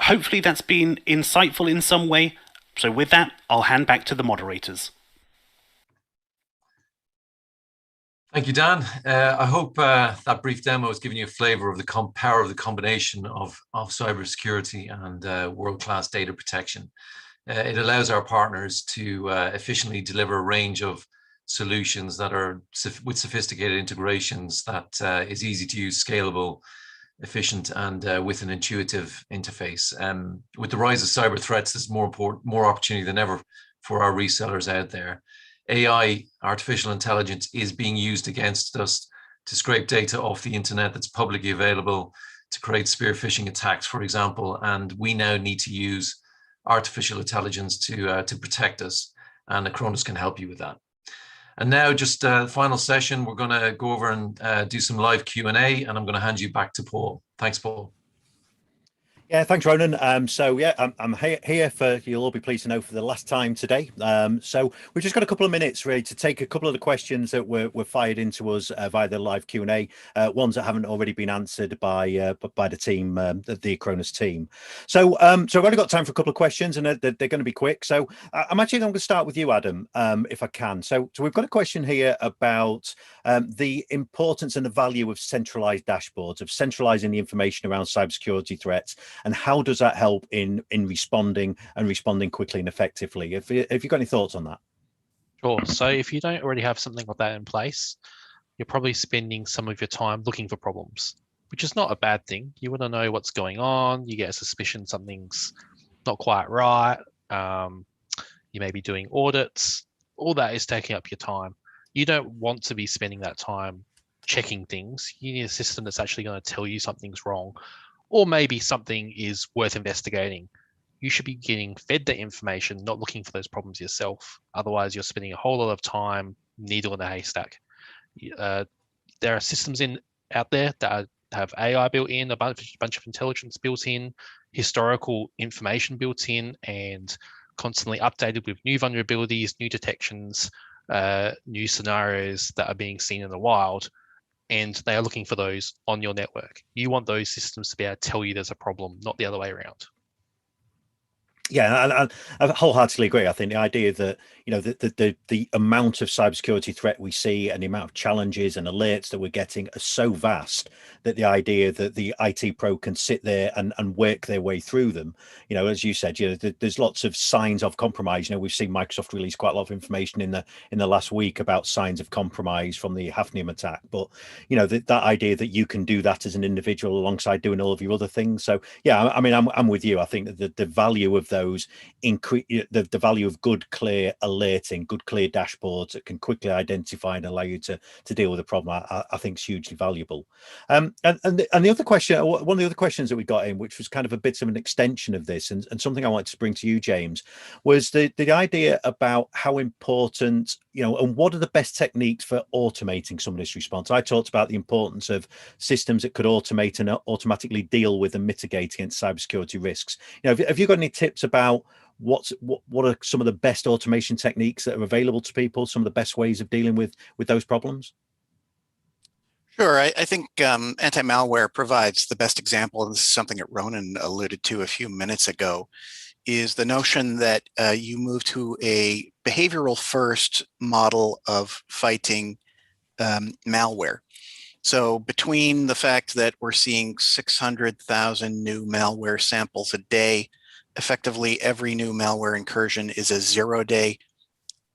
[SPEAKER 18] Hopefully that's been insightful in some way. So with that, I'll hand back to the moderators.
[SPEAKER 1] Thank you, Dan. I hope that brief demo has given you a flavor of the power of the combination of cybersecurity and world-class data protection. It allows our partners to efficiently deliver a range of solutions that are with sophisticated integrations that is easy to use, scalable, efficient, and with an intuitive interface. With the rise of cyber threats, there's more opportunity than ever for our resellers out there. AI, artificial intelligence, is being used against us to scrape data off the internet that's publicly available, to create spear phishing attacks, for example, and we now need to use artificial intelligence to protect us, and Acronis can help you with that. And now, just final session, we're going to go over and do some live Q&A, and I'm going to hand you back to Paul. Thanks, Paul.
[SPEAKER 15] Yeah, thanks, Ronan. So yeah, I'm here for, you'll all be pleased to know, for the last time today. So we've just got a couple of minutes really to take a couple of the questions that were fired into us via the live Q&A, ones that haven't already been answered by the team, the Acronis team. So so I've only got time for a couple of questions, and they're going to be quick. So I'm going to start with you, Adam, if I can. So we've got a question here about the importance and the value of centralized dashboards, of centralizing the information around cybersecurity threats. And how does that help in responding quickly and effectively? Have you got any thoughts on that?
[SPEAKER 16] Sure. So if you don't already have something like that in place, you're probably spending some of your time looking for problems, which is not a bad thing. You want to know what's going on. You get a suspicion something's not quite right. You may be doing audits. All that is taking up your time. You don't want to be spending that time checking things. You need a system that's actually going to tell you something's wrong, or maybe something is worth investigating. You should be getting fed that information, not looking for those problems yourself. Otherwise, you're spending a whole lot of time needle in a haystack. There are systems out there that have AI built in, a bunch of intelligence built in, historical information built in, and constantly updated with new vulnerabilities, new detections, new scenarios that are being seen in the wild. And they are looking for those on your network. You want those systems to be able to tell you there's a problem, not the other way around.
[SPEAKER 15] Yeah, I wholeheartedly agree. I think the idea that, you know, the amount of cybersecurity threat we see and the amount of challenges and alerts that we're getting are so vast that the idea that the IT pro can sit there and work their way through them, you know, as you said, you know, there's lots of signs of compromise. You know, we've seen Microsoft release quite a lot of information in the last week about signs of compromise from the Hafnium attack. But, you know, that idea that you can do that as an individual alongside doing all of your other things. So yeah, I mean, I'm with you. I think that the value of those increase the value of good, clear alerting, good, clear dashboards that can quickly identify and allow you to deal with a problem, I think is hugely valuable. And the other question, one of the other questions that we got in, which was kind of a bit of an extension of this, and something I wanted to bring to you, James, was the idea about how important, you know, and what are the best techniques for automating some of this response. I talked about the importance of systems that could automate and automatically deal with and mitigate against cybersecurity risks. You know, have you got any tips about what are some of the best automation techniques that are available to people, some of the best ways of dealing with those problems?
[SPEAKER 14] Sure. I think anti-malware provides the best example, and this is something that Ronan alluded to a few minutes ago, is the notion that you move to a behavioral first model of fighting malware. So between the fact that we're seeing 600,000 new malware samples a day, effectively every new malware incursion is a 0-day,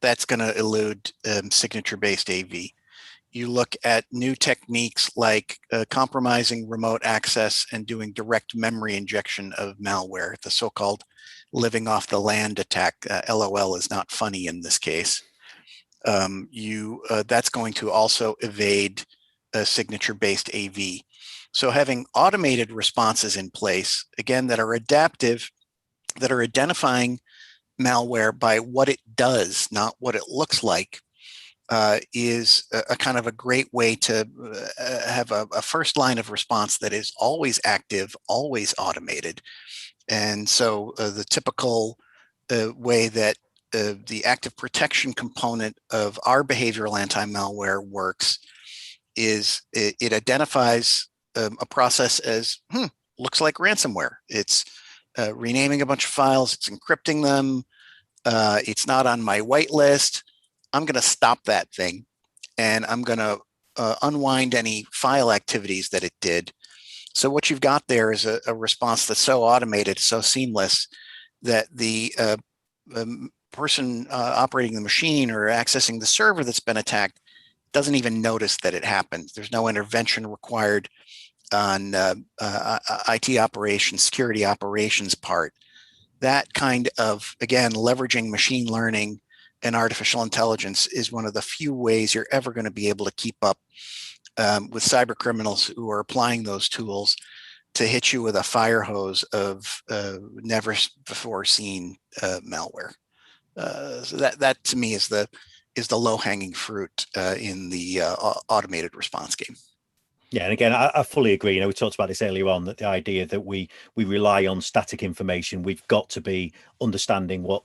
[SPEAKER 14] that's going to elude signature-based AV. You look at new techniques like compromising remote access and doing direct memory injection of malware, the so-called living off the land attack. LOL is not funny in this case. That's going to also evade signature-based AV. So having automated responses in place, again, that are adaptive, that are identifying malware by what it does, not what it looks like, is a kind of a great way to have a first line of response that is always active, always automated. And so the typical way that the active protection component of our behavioral anti-malware works is it identifies a process as, looks like ransomware. It's renaming a bunch of files, it's encrypting them, it's not on my whitelist. I'm going to stop that thing, and I'm going to unwind any file activities that it did. So what you've got there is a response that's so automated, so seamless, that the person operating the machine or accessing the server that's been attacked doesn't even notice that it happened. There's no intervention required on IT operations, security operations part. That kind of, again, leveraging machine learning and artificial intelligence is one of the few ways you're ever going to be able to keep up with cyber criminals who are applying those tools to hit you with a fire hose of never before seen malware. So that to me is the low-hanging fruit in the automated response game.
[SPEAKER 15] Yeah, and again, I fully agree. You know, we talked about this earlier on, that the idea that we rely on static information, we've got to be understanding what,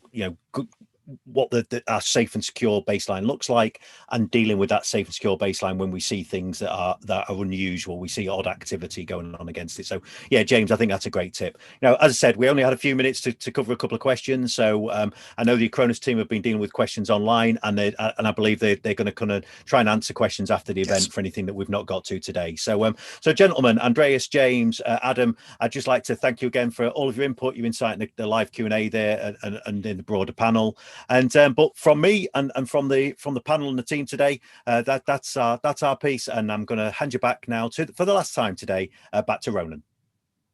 [SPEAKER 15] what our safe and secure baseline looks like, and dealing with that safe and secure baseline when we see things that are unusual, we see odd activity going on against it. So yeah, James, I think that's a great tip. As I said, we only had a few minutes to cover a couple of questions, so I know the Acronis team have been dealing with questions online, and I believe they're going to kind of try and answer questions after the event for anything that we've not got to today. So gentlemen, Andreas, James, Adam, I'd just like to thank you again for all of your input, your insight in the live Q&A there, and in the broader panel. And but from me and from the panel and the team today, that's our piece, and I'm going to hand you back now for the last time today, back to Ronan.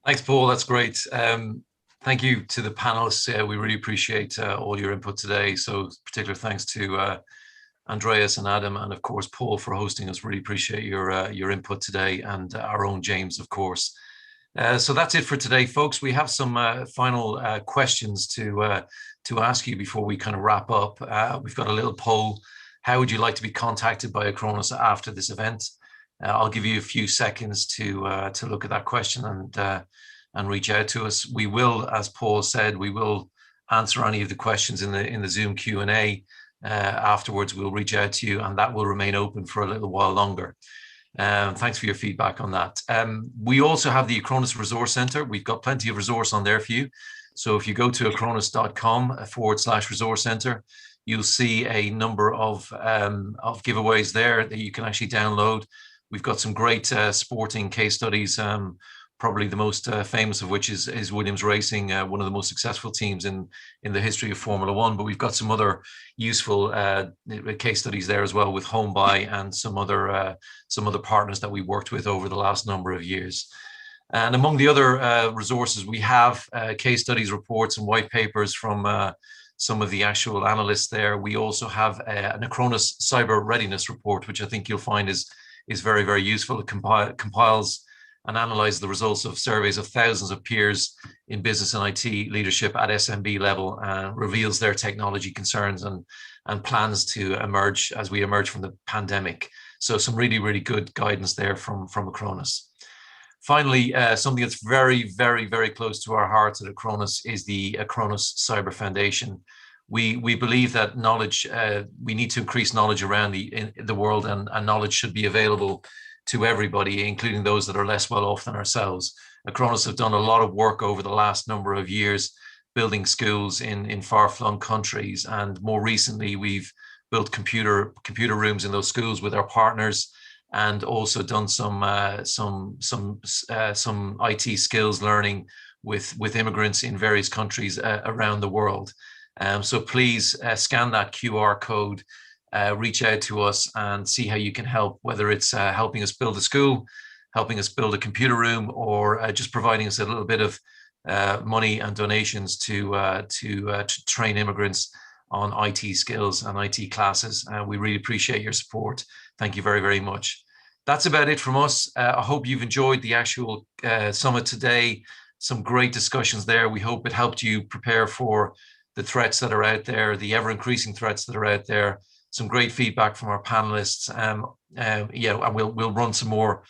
[SPEAKER 1] Thanks, Paul. That's great. Thank you to the panelists. We really appreciate all your input today. So particular thanks to Andreas and Adam, and of course Paul, for hosting us. Really appreciate your input today, and our own James, of course. So that's it for today, folks. We have some final questions to ask you before we kind of wrap up. We've got a little poll. How would you like to be contacted by Acronis after this event? I'll give you a few seconds to look at that question and reach out to us. We will, as Paul said, we will answer any of the questions in the Zoom Q&A. Afterwards, we'll reach out to you, and that will remain open for a little while longer. Thanks for your feedback on that. We also have the Acronis Resource Center. We've got plenty of resource on there for you. So if you go to acronis.com/resource center, you'll see a number of giveaways there that you can actually download. We've got some great sporting case studies, probably the most famous of which is Williams Racing, one of the most successful teams in the history of Formula One. But we've got some other useful case studies there as well, with Homebuy and some other partners that we worked with over the last number of years. And among the other resources, we have case studies, reports, and white papers from some of the actual analysts there. We also have an Acronis cyber readiness report, which I think you'll find is very, very useful. It compiles and analyzes the results of surveys of thousands of peers in business and IT leadership at SMB level, and reveals their technology concerns and plans to emerge as we emerge from the pandemic. So some really, really good guidance there from Acronis. Finally, something that's very, very, very close to our hearts at Acronis is the Acronis Cyber Foundation. We believe that knowledge, we need to increase knowledge around the world, and knowledge should be available to everybody, including those that are less well off than ourselves. Acronis have done a lot of work over the last number of years, building schools in far-flung countries, and more recently we've built computer rooms in those schools with our partners, and also done some IT skills learning with immigrants in various countries around the world. So please scan that QR code, reach out to us and see how you can help, whether it's helping us build a school, helping us build a computer room, or just providing us a little bit of money and donations to train immigrants on IT skills and IT classes. We really appreciate your support. Thank you very, very much. That's about it from us. I hope you've enjoyed the actual summit today. Some great discussions there. We hope it helped you prepare for the threats that are out there, the ever-increasing threats that are out there. Some great feedback from our panelists. And we'll run some more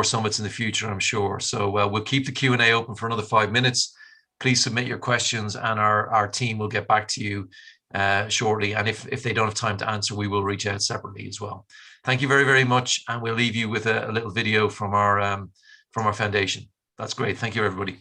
[SPEAKER 1] summits in the future, I'm sure. So we'll keep the Q&A open for another 5 minutes. Please submit your questions, and our team will get back to you shortly. And if they don't have time to answer, we will reach out separately as well. Thank you very, very much, and we'll leave you with a little video from our foundation. That's great. Thank you, everybody.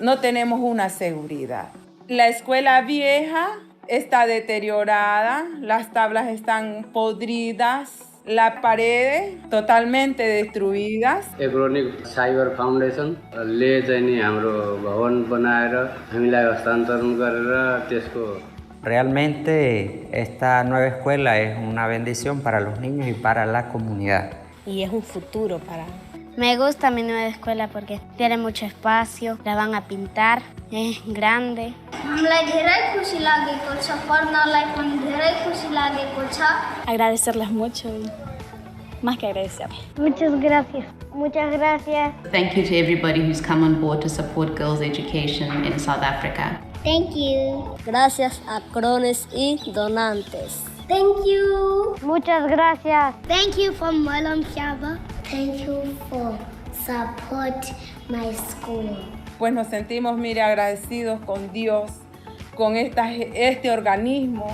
[SPEAKER 19] No tenemos una seguridad. La escuela vieja está deteriorada, las tablas están podridas, las paredes totalmente destruidas.
[SPEAKER 20] Acronis Cyber Foundation ले चाहिँ नि हाम्रो भवन बनाएर हामीलाई हस्तान्तरण गरेर त्यसको
[SPEAKER 21] Realmente esta nueva escuela es una bendición para los niños y para la comunidad.
[SPEAKER 3] Y es un futuro para... Me gusta mi nueva escuela porque tiene mucho espacio, la van a pintar, es grande.
[SPEAKER 10] Agradecerles mucho, más que agradecerles.
[SPEAKER 3] Muchas gracias. Muchas gracias.
[SPEAKER 22] Thank you to everybody who's come on board to support girls' education in South Africa.
[SPEAKER 3] Thank you. Gracias a Acronis y donantes. Thank you. Muchas gracias. Thank you for Malam Shaba. Thank you for support my school.
[SPEAKER 19] Pues nos sentimos, mire, agradecidos con Dios, con este organismo